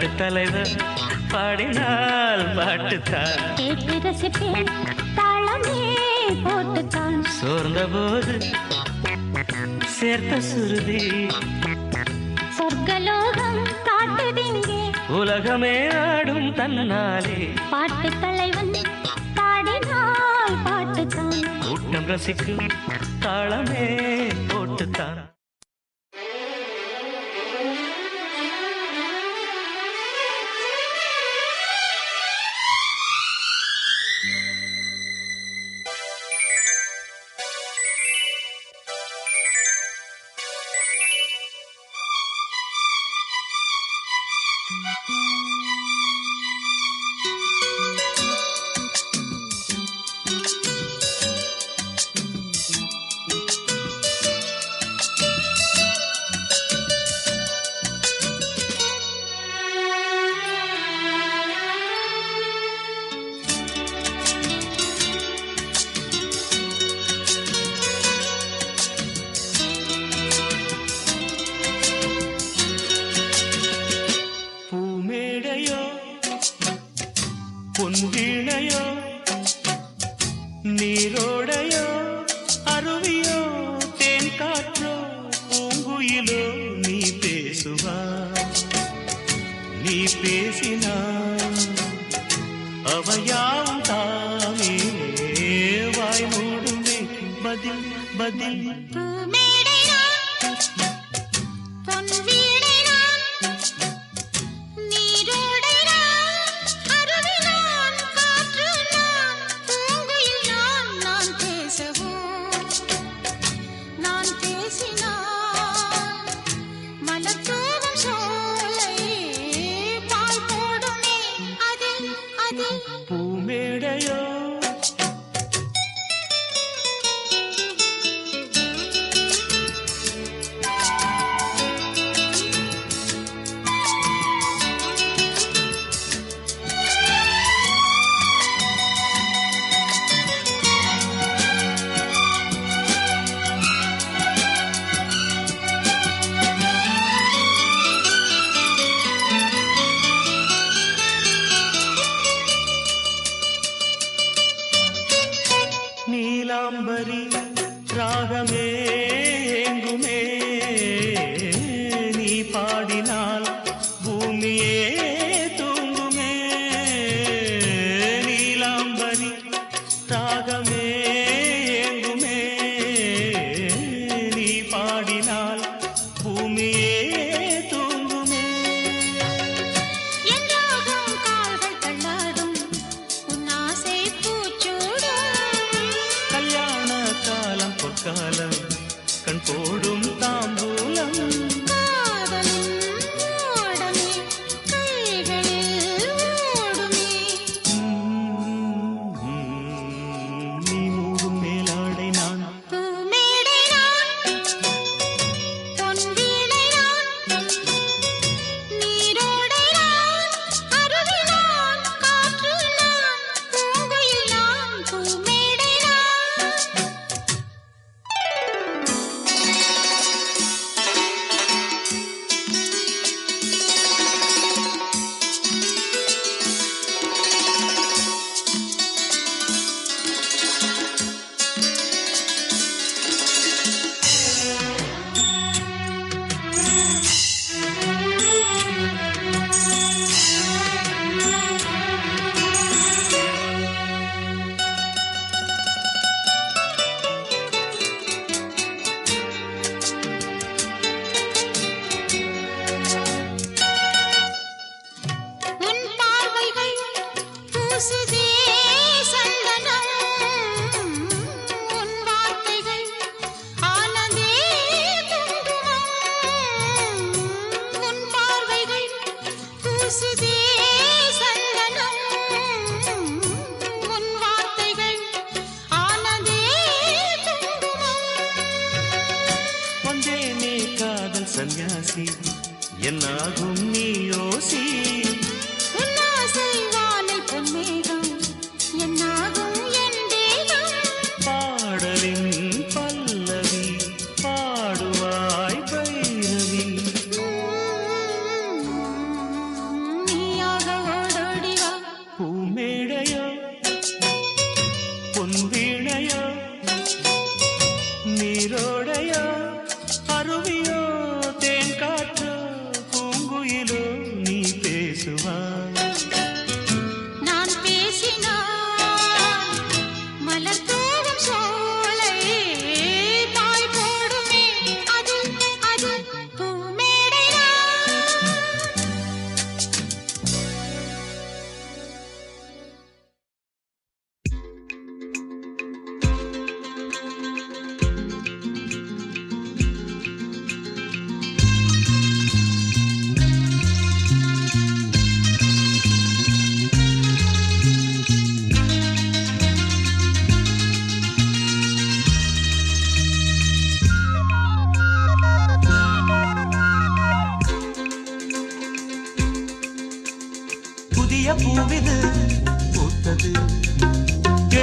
பாட்டு தலைவர் பாடினால் பாட்டுத்தான் கேட்டு ரசிப்பேன் தாளமே போட்டுத்தான் சோர்ந்த போது சேர்த்த சுருதி சொர்க்கலோகம் காட்டுதிங்கே உலகமே ஆடும் தன்னாலே பாட்டு தலைவன் பாடினால் பாட்டுத்தான் கூட்டம் ரசிக்கும் தாளமே போட்டுத்தான் பொன்வீணையோ நீரோடையோ அருவியோ தேன் காற்றோ பூங்குயிலோ நீ பேசுவா நீ பேசினா அவையாவும் தாமே வாய் மூடுமே பதில் பதில் பூமேடையோ நீலாம்பரி ராகமே எங்குமே நீ பாடினால் பூமியே தூங்குமே நீலாம்பரி ராகமே எங்குமே நீ பாடினால் பூமியே தூங்குமே காலம் கண் போடும் தாம்பூலம் நீ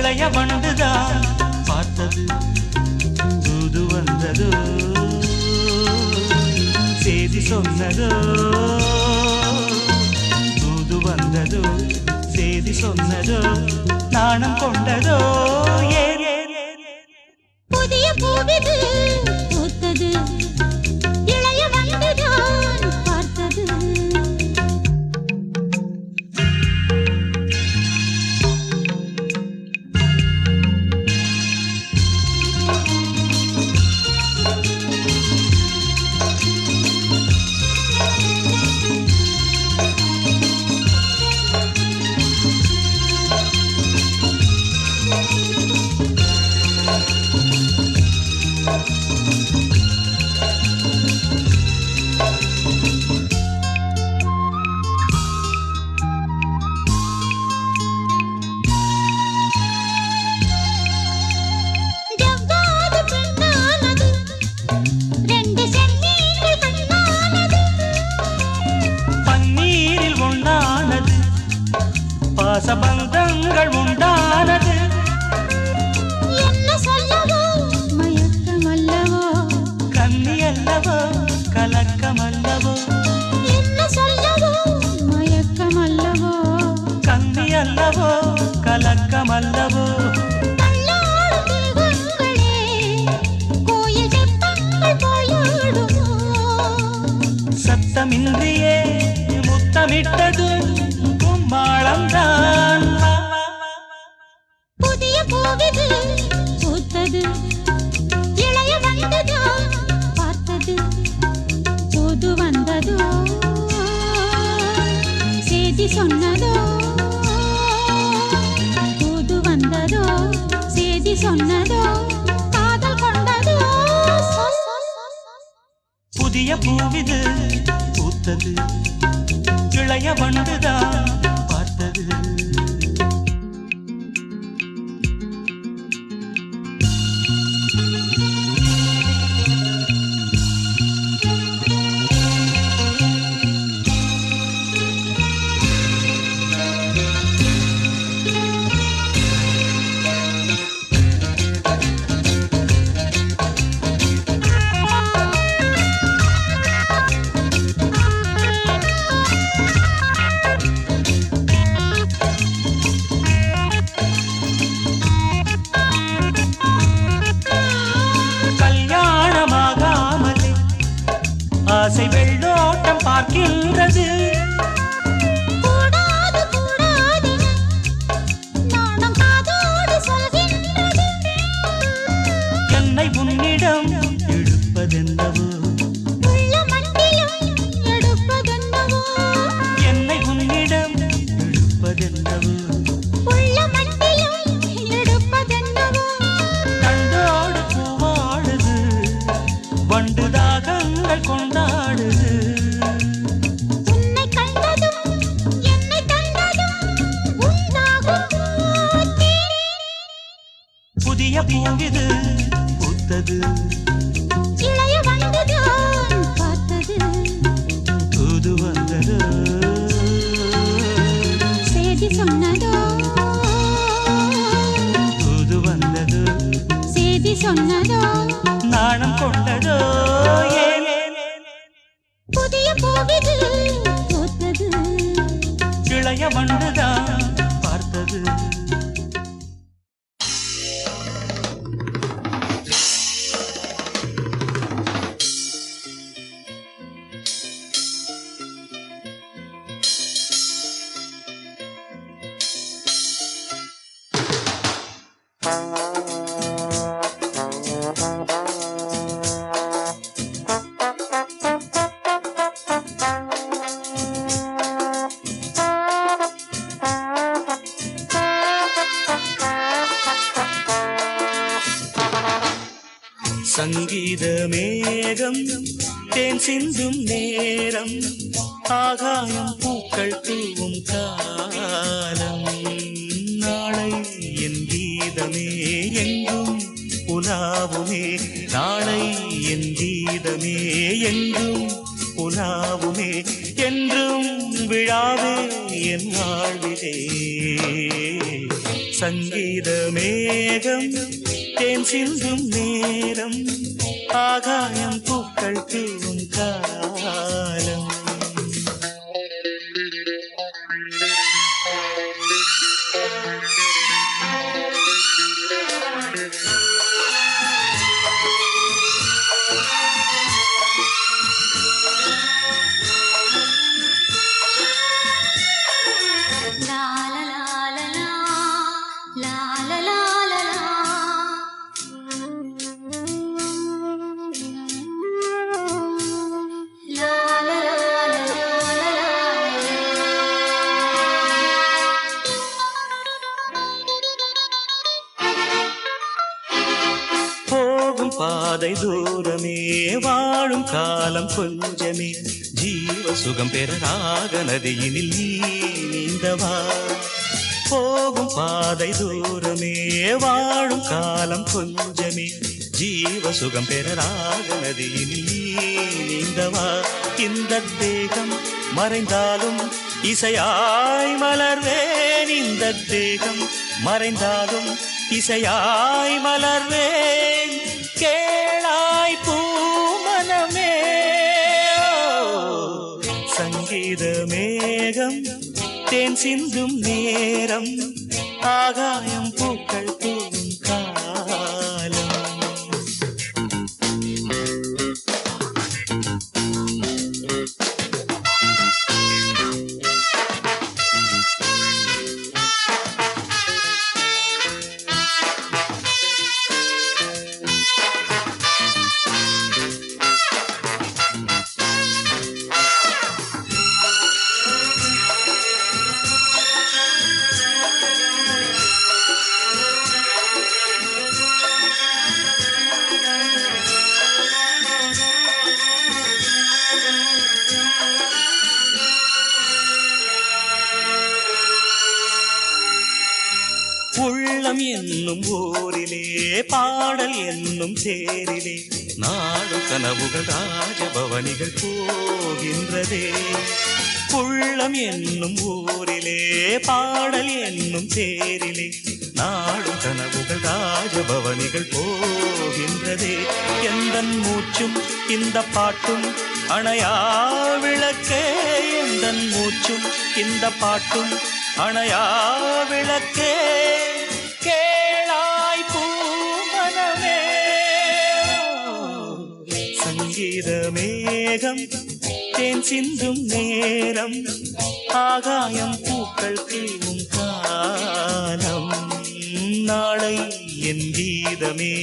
இளைய வண்டுதான் பார்த்தது தூது வந்ததோ செய்தி சொன்னதோ தூது வந்ததோ செய்தி சொன்னதோ நாணம் கொண்டதோ புதிய பூவிது பூத்தது இளைய வண்டுதான் பார்த்தது பாசபந்தங்கள் உண்டானது என்ன சொல்லவோ மயக்கமல்லவோ கன்னி அல்லவோ கலக்கமல்லவோ என்ன சொல்லவோ மயக்கமல்லவோ கன்னி அல்லவோ கலக்கமல்லவோ கோயில் தெப்பங்கள் போயாடுமோ சத்தமின்றியே முத்தமிட்டது மாளம்தான் புதிய பூவிது பூத்தது இளைய வந்ததோ பார்த்தது தூது வந்ததோ செய்தி சொன்னதோ தூது வந்ததோ செய்தி சொன்னதோ காதல் கொண்டதோ புதிய பூவிது பூத்தது இளைய வண்டுதான் பார்த்தது ஆசை வெள்ளோட்டம் பார்க்கின்றது கூடாது கூடாது நாணம் காதோடு சொல்கின்றது என்னை உன்னிடம் எடுப்பதென்னவோ உள்ள மட்டிலும் எடுப்பதென்னவோ என்னை உன்னிடம் எடுப்பதென்னவோ உள்ள மட்டிலும் எடுப்பதென்னவோ கண்டோடு பூவாடுது வண்டு தாகங்கள் கொண்டாடுது உன்னை கண்டதும் என்னை கண்டதும் உண்டாகும் புதிய பூவிது பூத்தது இளைய வண்டுதான் பார்த்தது தூது வந்தது செய்தி சொன்னதோ தூது வந்தது செய்தி சொன்னதோ நாணம் கொண்டதோ புதிய பூவிது பூத்தது இளைய வண்டுதான் பார்த்தது சங்கீத மேகம் தேன் சிந்தும் நேரம் ஆகாயம் பூக்கள் தூவும் காலம் நாளை என் கீதமே எங்கும் உலாவுமே நாளை என் கீதமே எங்கும் உலாவுமே என்றும் விழாவே என் வாழ்விலே சங்கீத மேகம் தேன் சிந்தும் நேரம் ஆகாயம் பூக்கள் தூவும் காலம். பாதை தூரமே வாழும் காலம் கொஞ்சமே ஜீவ சுகம் பெற ராக நதியினில் நீ நீந்தவா. போகும் பாதை தூரமே வாழும் காலம் கொஞ்சமே ஜீவ சுகம் பெற ராக நதியினில் நீ நீந்தவா. இந்த தேகம் மறைந்தாலும் இசையாய் மலர்வேன், இந்த தேகம் மறைந்தாலும் இசையாய் மலர்வேன். கேளாய் பூமனமே சங்கீத மேகம் தேன் சிந்தும் நேரம் ஆகாயம் பூக்கள் தூவும் காலம். உள்ளம் என்னும் ஊரிலே பாடல் என்னும் தேரிலே நாடு கனவுகள் ராஜபவனிகள் போகின்றதே. உள்ளம் என்னும் ஊரிலே பாடல் என்னும் தேரிலே நாடு கனவுகள் ராஜபவனிகள் போகின்றதே. எந்தன் மூச்சும் இந்த பாட்டும் அணையா விளக்கே, எந்தன் மூச்சும் இந்த பாட்டும் அணையா விளக்கே. கேளாய் பூமனமே சங்கீத மேகம் தேன் சிந்தும் நேரம் ஆகாயம் பூக்கள் தூவும் காலம். நாளை என் கீதமே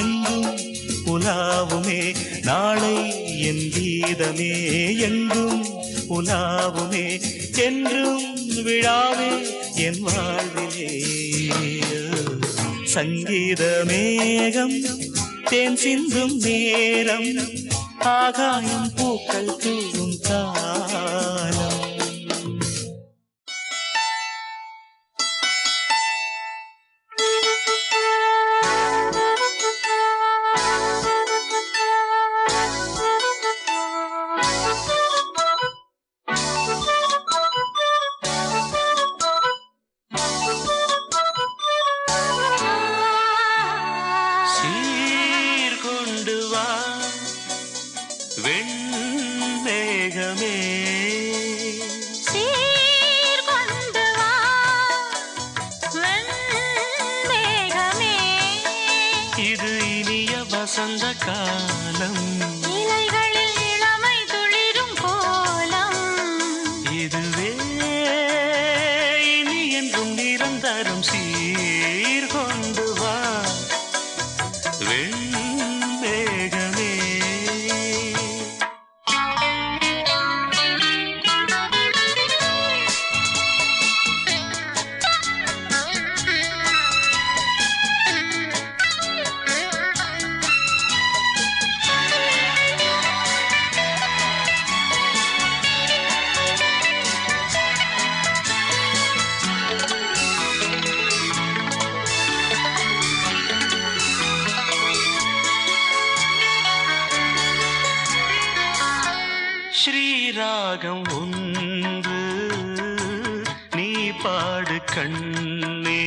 எங்கும் உலாவுமே, நாளை என் கீதமே எங்கும் உலாவுமே. என்றும் விழாவே என் வாழ்விலே சங்கீத மேகம் தேன் சிந்தும் நேரம் ஆகாயம் பூக்கள் தூவும் காலம். வெண்மேகமே சீர்கொண்டு வா வெண்மேகமே, இது இனிய வசந்த காலம், இலைகளில் இளமை துளிரும் கோலம், இதுவே இனி என்றும் நிரந்தரம். சீர்கொண்டு வா வெண்மேகமே. ஸ்ரீராகம் ஒன்று நீ பாடு கண்ணே,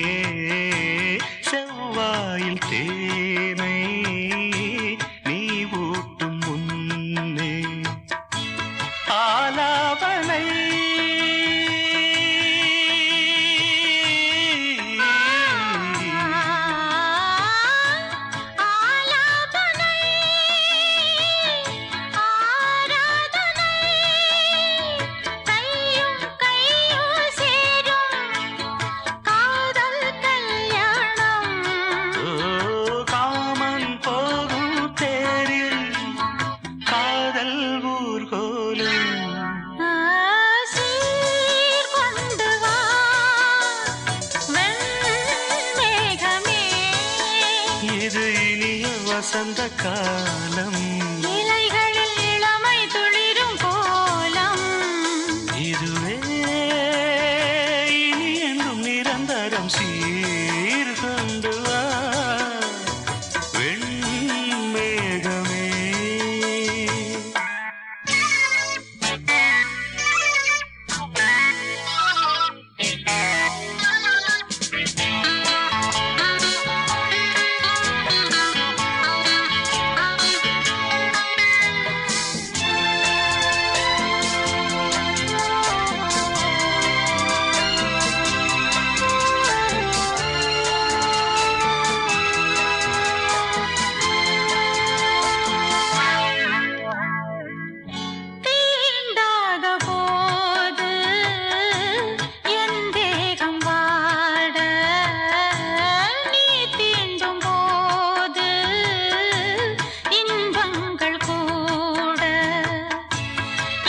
வசந்த காலம் இலைகளில் இளமை துளிரும் கோலம் இதுவே இனி என்றும் நிரந்தரம் சீர்கொண்டு வா வெண்மேகமே. தீண்டாத போது என் தேகம் வாட நீ தீண்டும் போது இன்பங்கள் கூட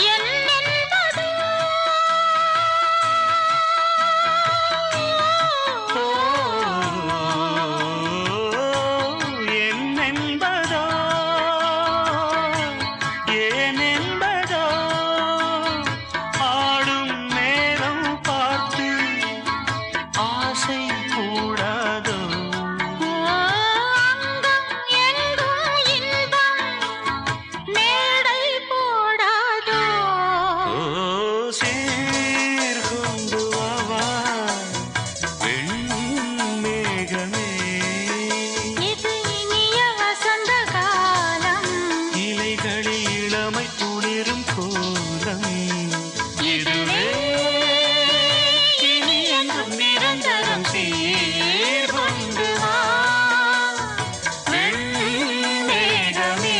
என் என்பதோ என்னென்பதோ ஏனென்பதோ ஆடும் நேரம் பார்த்து ஆசை கூடாதோ அங்கம் எங்கும் இன்பம் மேடை போடாதோ சீர்கொண்டு வா வெண்மேகமே. இது இனிய வசந்த காலம் இலைகளில் இளமை துளிரும் கோலம் இதுவே இனி என்றும் நிரந்தரம் சீர்கொண்டு வா வெண்மேகமே.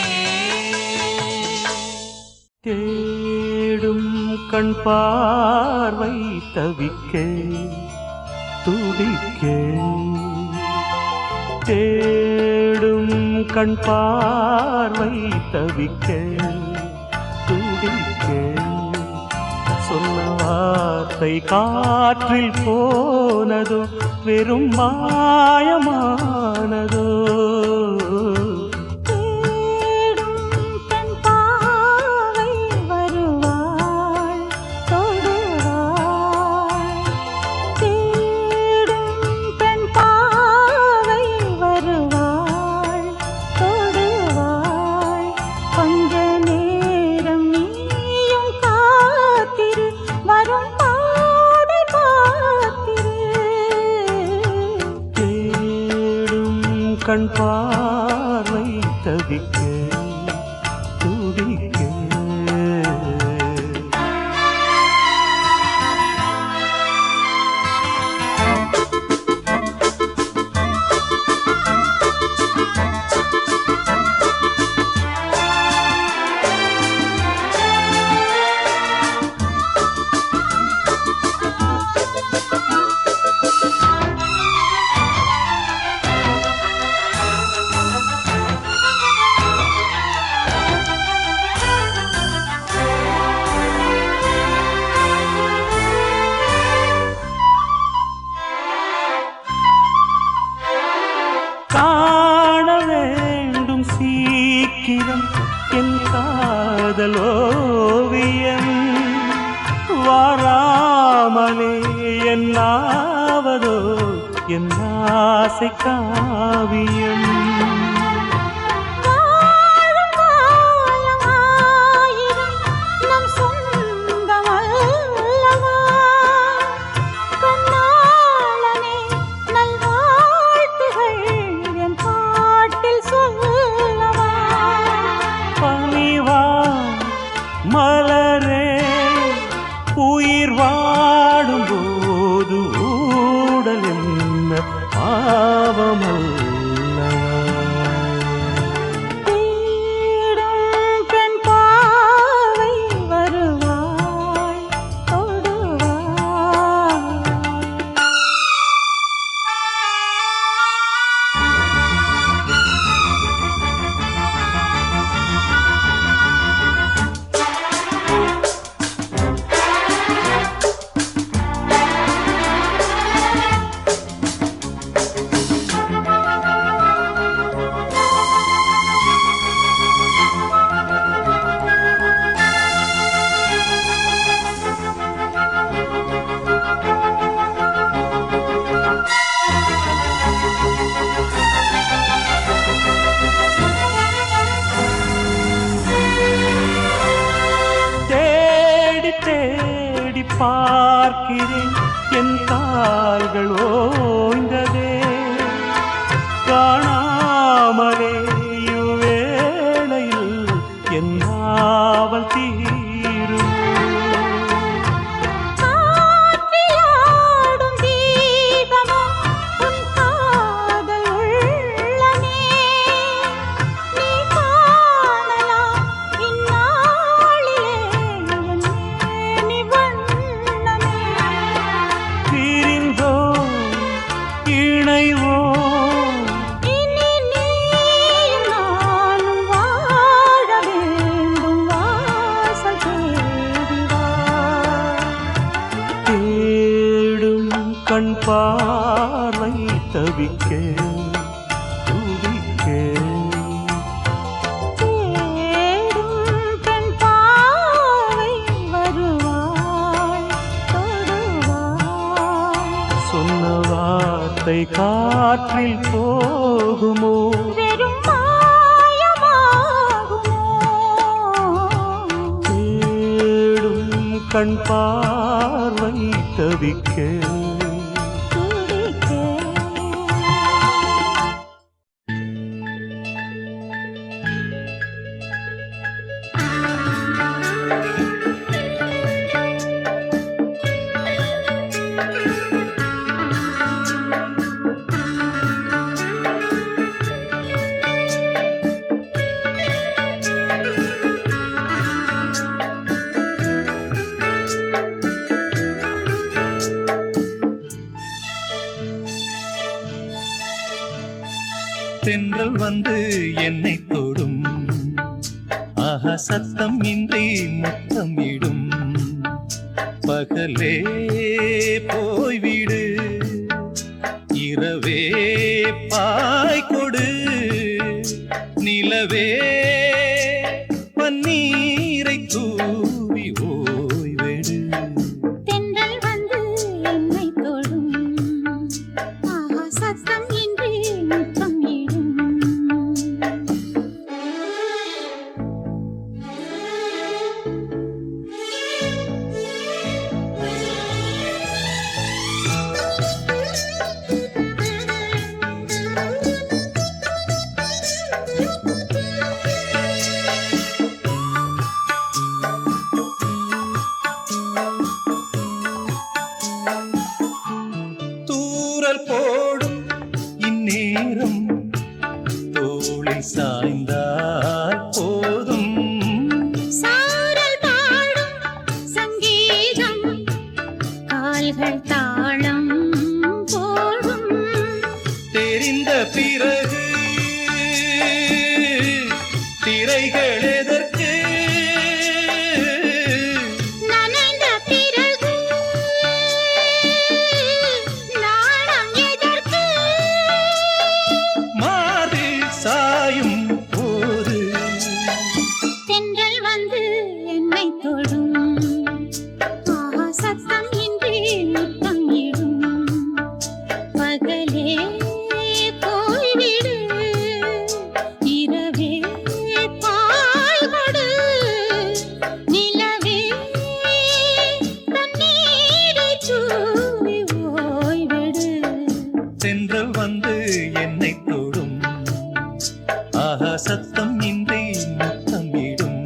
தேடும் கண் பார்வை தவிக்க துடிக்க தேடும் கண் பார்வை தவிக்க துடிக்க சொன்ன வார்த்தை காற்றில் போனதோ வெறும் மாயமானதோ தேடும் தன் பாவை வருவாள் தொடுவாள் தேடும் தன் பாவை வருவாள் தொடுவாள் கொஞ்ச நேரம் நீயும் காத்திரு வரும் பாதை பார்த்திரு தேடும் கண் பார்வை தவிக்க துடிக்க காண வேண்டும் சீக்கிரம் என் காதல் ஓவியம் வாராமலே என்னாவதோ என் ஆசை காவியம் வாழும் காலம் ஆயிரம் நம் சொந்தம் அல்லவா கண்ணாளனே நல்வாழ்த்துகள் என் பாட்டில் சொல்லவா பணிவா மலரே உயிர் வாடும் போது ஊடல் என்ன பாவமல்லவா தேடும் பெண் பாவை வருவாள் தொடுவாள் பார்க்கிறேன் என் கால்கள் ஓய்ந்ததே காணாமலே இவ்வேளையில் என் நாவல் தீரும் காற்றிலாடும் தீபமோ உன் காதல் உள்ளமே நீ காணலாம் இந்நாளிலே என் மேனி வண்ணமே பிரிந்தோம் இணைவோம் இனி நீயும் நானும் வாழ வேண்டும் வாசல் தேடி வா தேடும் கண் பார்வை தவிக்க துடிக்க தேடும் பெண் பாவை வருவாள் தொடுவாள் சொன்ன வார்த்தை காற்றில் போகுமோ வெறும் மாயமாகுமோ தேடும் கண் பார்வை தவிக்க துடிக்க தென்றல் வந்து என்னை தொடும் ஆஹா சத்தம் இன்றி முத்தமிடும் பகலே போய்விடு இரவே பாய் கொடு நிலவே பன்னீரை தூவி ஓய்வெடு தென்றல் வந்து என்னை தொடும் ஆஹா சத்தம் இன்றி முத்தம் இடும் தூறல் போடும் இந்நேரம் தோளில் சாய்ந்தால் போதும் சாரல் பாடும் சங்கீதம் கால்கள் தாளம் போடும் தெரிந்த பிறகு திரைகள் எதற்கு நனைந்த பிறகு நாணம் எதற்கு மாறில் சாயும் போது தென்றல் வந்து என்னை தொடும் ஆஹா சத்தம் இன்றி முத்தம் இடும் பகலே போய்விடு இரவே பாய் கொடு நிலவே தண்ணீரை தூவி ஓய்விடு தென்றல் வந்து என்னை தொடும் ஆஹா சத்தம் இன்றி முத்தமிடும்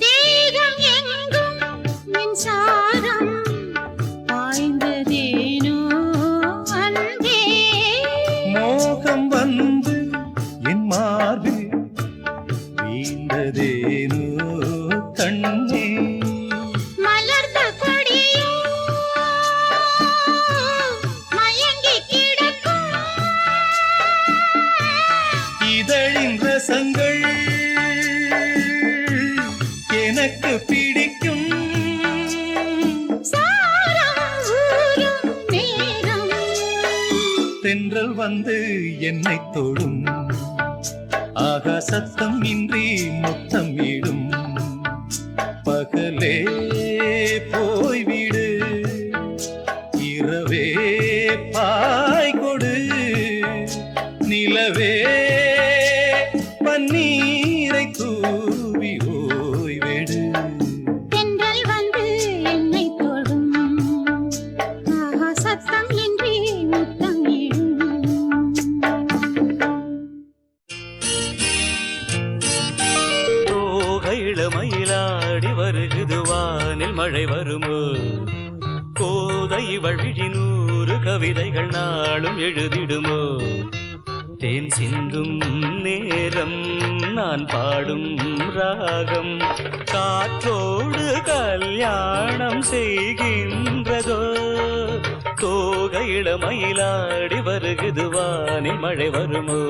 தேகம் எங்கும் மின்சாரம் பாய்ந்ததேனோ அன்பே மோகம் வந்து என் மார்பில் வீழ்ந்ததேனோ கண்ணே மலர்ந்த கொடியோ மயங்கி கிடக்கும் இதழின் ரசங்கள் எனக்கு பிடிக்கும் சாரம் ஊரும் நேரம் தென்றல் வந்து என்னை தொடும் ஆகா சத்தம் இன்றி முத்தம் இடும் பகலே போய்விடு இரவே பாய் கொடு நிலவே பன்னீரை தூவி ஓய்வெடு தென்றல் வந்து என்னை தொடும் ஆஹா சத்தம் இன்றி முத்தம் இடும் இளமயிலாடி வருகுது வானில் மழை வருமோ கோதை இவள் விழி 100 கவிதைகள் நாளும் எழுதிடுமோ தேன் சிந்தும் நேரம் நான் பாடும் ராகம் காற்றோடு கல்யாணம் செய்கின்றதோ கோகை இளமயிலாடி வருகுது வானில் மழை வருமோ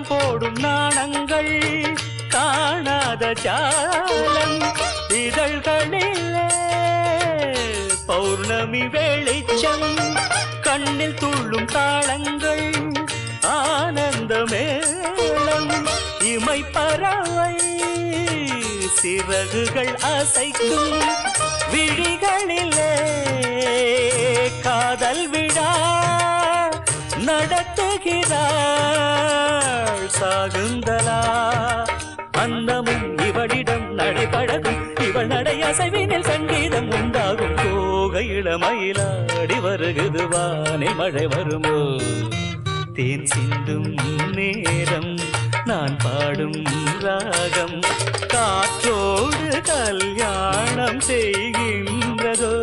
போடும் நாணங்கள் காணாத ஜாலம் இதழ்களிலே பௌர்ணமி வெளிச்சம் கண்ணில் துள்ளும் தாளங்கள் ஆனந்த மேளம் இமை பறவை சிறகுகள் அசைக்கும் விழிகளிலே காதல் விழா நடத்துகிறாள் சாகுந்தலா அந்தமும் இவளிடம் நடைபழகும் இவள் நடை அசைவினில் சங்கீதம் உண்டாகும் கோகை இளமயிலாடி வருகுது வானில் மழை வருமோ தேன் சிந்தும் நேரம் நான் பாடும் ராகம் காற்றோடு கல்யாணம் செய்கின்றதோ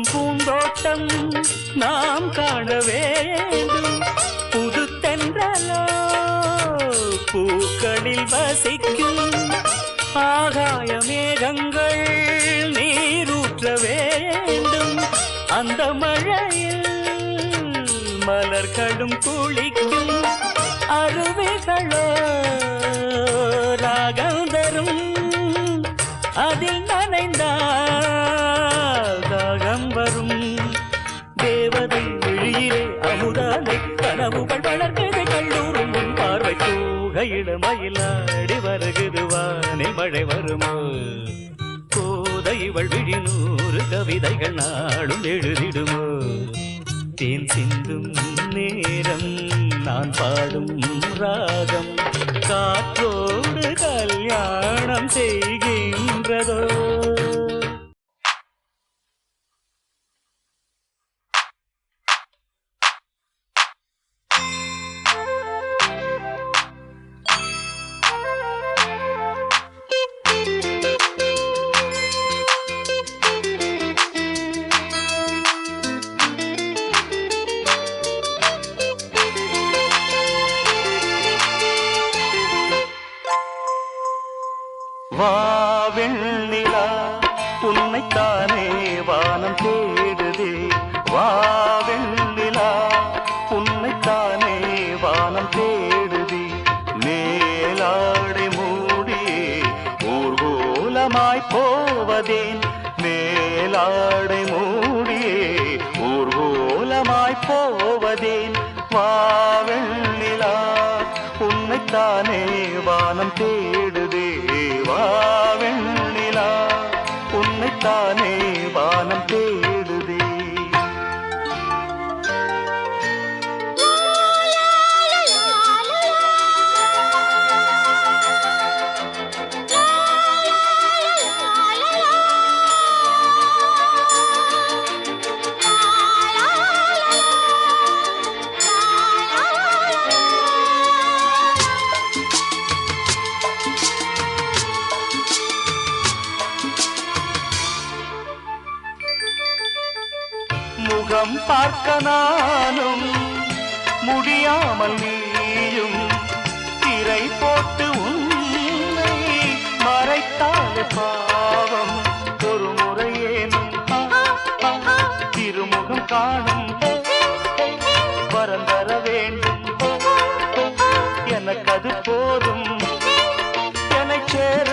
பூந்தோட்டம் நாம் காண வேண்டும் புது தென்றலோ பூக்களில் வசிக்கும் ஆகாய மேகங்கள் நீரூற்ற வேண்டும் அந்த மழையில் மலர்களும் குளிக்கும் அருவிகளோ ராகம் தரும் அதில் நனைந்தால் தாகம் வரும் தேவதை விழியிலே அமுதாலை கனவுகள் வளர்ந்தது கல்லூரும் உன் பார்வை கோகை இளமயிலாடி வருகுது வானில் மழை வருமோ கோதை இவள் விழி 100 கவிதைகள் நாளும் எழுதிடுமோ தேன் சிந்தும் நேரம் நான் பாடும் ராகம் காற்றோடு கல்யாணம் செய்கின்றதோ வாவெண்ணிலா உன்னைத்தானே வானம் தேடுதே வாவெண்ணிலா உன்னைத்தானே வானம் தேடுதே மேலாடை மூடியே ஊர்கோலமாய் போவதேன் மேலாடை மூடியே ஊர்கோலமாய் போவதேன் வா உன்னைத்தானே வானம் தேடுதே வா வெண்ணிலா உன்னைத்தானே வானம் தேடுதே முகம் பார்க்க நானும் முடியாமல் நீயும் திரை போட்டு உன்னை மறைத்தாலே பாவம் ஒரு முறையேனும் திருமுகம் காணும் வரம் தர வேண்டும் எனக்கு அது போதும் என்னை சேர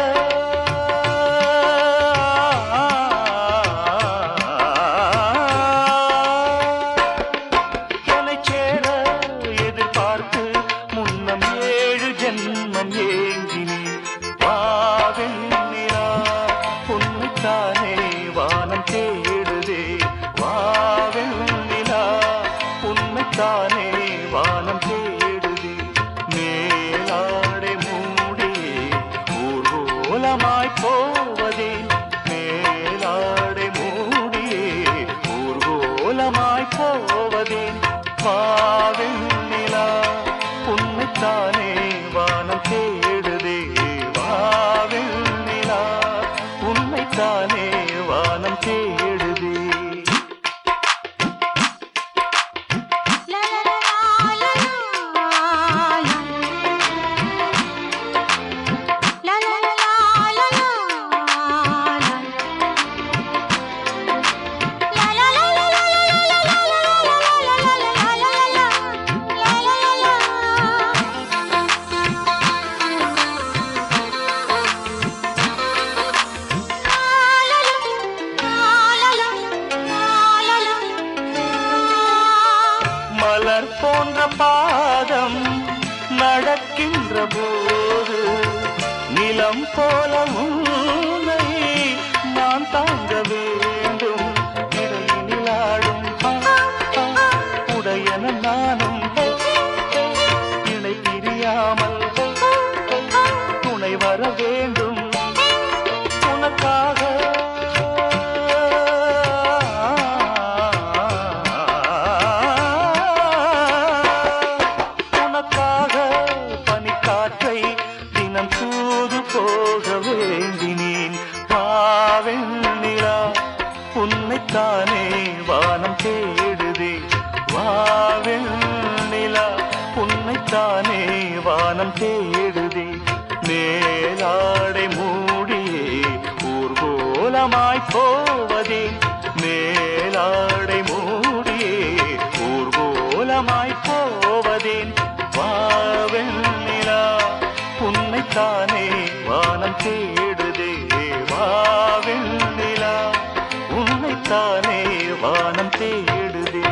தானே வானம் தேடுதே மேலாடை மூடி ஊர்வலமாய் போவதே மேலாடை மூடியே ஊர்வலமாய் போவதே வாவெண்ணிலா உன்னைத்தானே வானம் தேடுதே வாவெண்ணிலா உன்னைத்தானே வானம் தேடுதே மலர் போன்ற பாதம் நடக்கின்ற போது நிலம் போல உன்னை நான் தாங்க வேண்டும் இடையினில் ஆடும் உடையன நானும் இணை பிரியாமல் துணை வர வேண்டும் உனக்காக உன்னைத்தானே வானம் தேடுதே வாவெண்ணிலா உன்னைத்தானே வானம் தேடுதே மேலாடை மூடியே ஊர்வலமாய் போவதே மேலாடை மூடியே ஊர்வலமாய் போவதே வாவெண்ணிலா உன்னைத்தானே வானம் தேடுதே வாவெண்ணிலா உன்னைத்தானே வானம் தேடுதே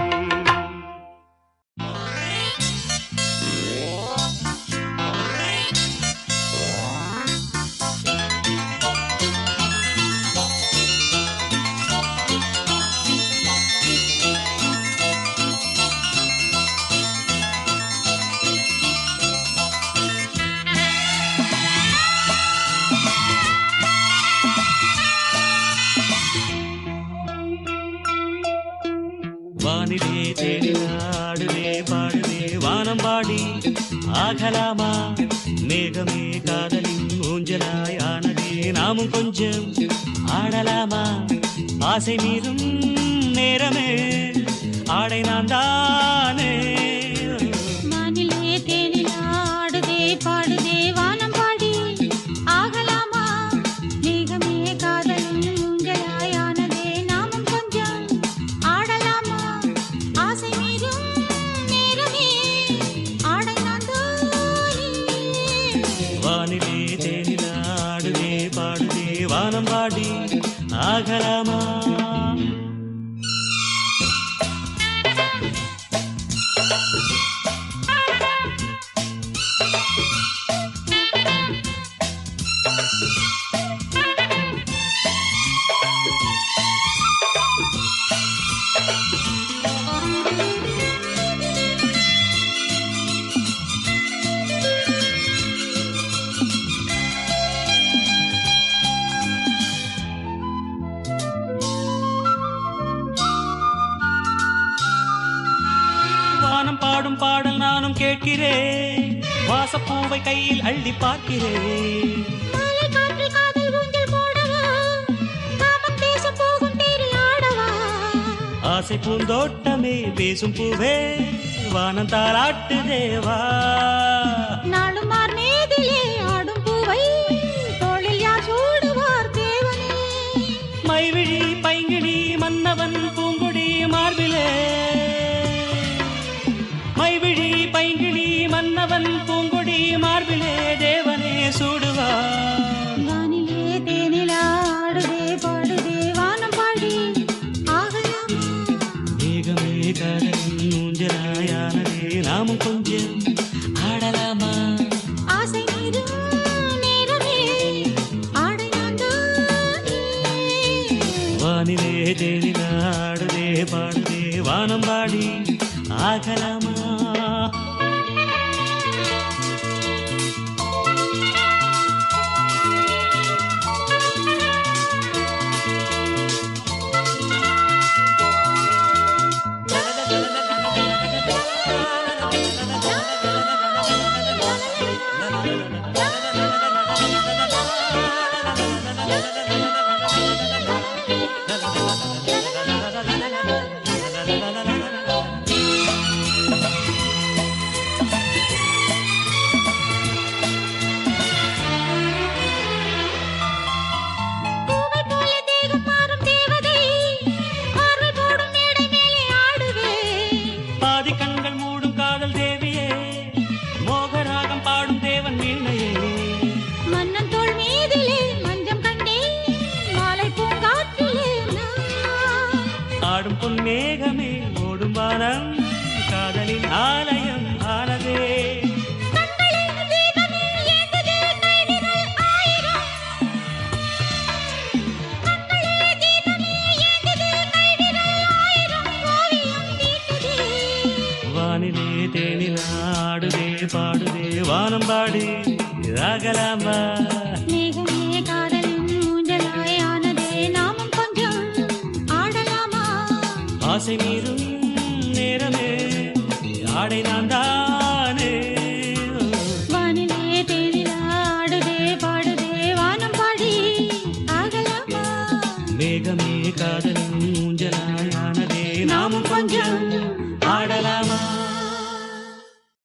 வானிலே தேடினாடுதே பாடுதே வானம் பாடி ஆகலாமா மேகமே காதலின் ஊஞ்சலாய் ஆனதே நாமும் கொஞ்சம் ஆடலாமா ஆசை மீறும் நேரமே ஆடை நான் தானே வானிலே தேனில் ஆடுதே பாடுதே வானம் பாடி ஆகலாமா மேகமே காதலின் ஊஞ்சலாய் ஆனதே நாமும் கொஞ்சம் ஆடலாமா ஆசை மீறும் நேரமே ஆடை நான் தானே வானிலே தேனில் ஆடுதே பாடுதே வானம் பாடி ஆகலாமா கேட்கிறேன் வாசப்பூவை கையில் அள்ளி பார்க்கிறேன் மாலை காற்றில் காதல் ஊஞ்சல் போடவா காமம் பேச போகும் தேரில் ஆடவா ஆசை பூந்தோட்டமே பேசும் பூவே வானம் தாராட்டு தேவா நாளும் மார் மேதிலே ஆடும் பூவை தோளில் யார் சூடுவார் தேவனே மைவிழி பைங்கிழி மன்னவன் பூங்கொடி மார்பிலே மைவிழி பைங்கிழி மன்னவன் பூங்கொடி மார்பிலே தேவனே சூடுவார் வானிலே தேனிலா ஆடுதே பாடுதே வானம் பாடி ஆகலாமா மேகமே காதலின் ஊஞ்சலாயானதே நாமும் கொஞ்சம் ஆடலாமா ஆசை மீதும் நேரமே ஆடை நான்தானே வானிலே தேனில் ஆடுதே பாடுதே வானம் பாடி ஆகலாமா பூவை போல தேகம் மாறும் தேவதை பார்வை போடும் மேடை மேலே ஆடுவே பாதி கண்கள் மூடும் காதல் தேவியே மோகராகம் பாடும் தேவன் வீணையே மன்னன் தோள் மீதிலே மஞ்சம் கண்டே மாலை பூங்காற்றிலே நான் ஆடும் பொன்மேகமே ஓடும் வானம் காதலின் ஆலயம் ஆனதே கண்களின் தீபமே ஏங்குதே கைவிரல் ஆயிரம் கண்களே தீபமே ஏங்குதே கைவிரல் ஆயிரம் ஓவியம் தீட்டுதே வானிலே தேனில் ஆடுதே பாடுதே வானம் பாடி ஆகலாமா மேகமே காதலின் ஊஞ்சலாய் ஆனதே நாமும் கொஞ்சம் ஆடலாமா ஆசை மீறும் நேரமே ஆடை நான் தானே வானிலே தேனில் ஆடுதே பாடுதே வானம் பாடி ஆகலாமா மேகமே காதலின் ஊஞ்சலாயானதே நாமும் கொஞ்சம் ஆடலாமா